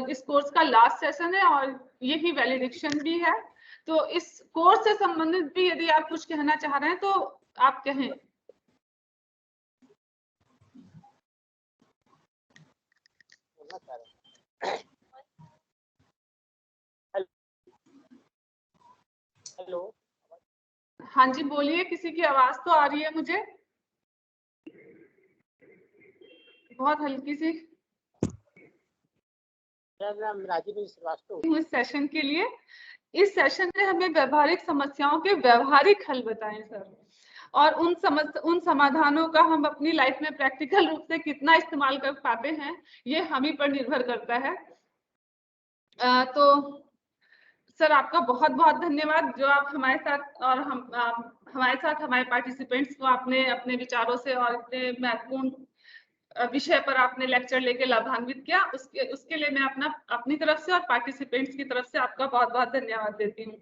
इस कोर्स का लास्ट सेशन है और यही वैलिडेशन भी है। तो इस कोर्स से संबंधित भी यदि आप कुछ कहना चाह रहे हैं तो आप कहें। हेलो, हाँ जी बोलिए, किसी की आवाज तो आ रही है मुझे, बहुत हल्की सी। मेरा नाम राजीव श्रीवास्तव। इस सेशन के लिए, इस सेशन में हमें व्यवहारिक समस्याओं के व्यवहारिक हल बताएं सर, और उन समाधानों का हम अपनी लाइफ में प्रैक्टिकल रूप से कितना इस्तेमाल कर पाते हैं ये हम ही पर निर्भर करता है। तो सर आपका बहुत बहुत धन्यवाद जो आप हमारे साथ और हमारे साथ हमारे पार्टिसिपेंट्स को आपने अपने विचारों से और इतने महत्वपूर्ण विषय पर आपने लेक्चर लेके लाभान्वित किया, उसके लिए मैं अपनी तरफ से और पार्टिसिपेंट्स की तरफ से आपका बहुत बहुत धन्यवाद देती हूँ।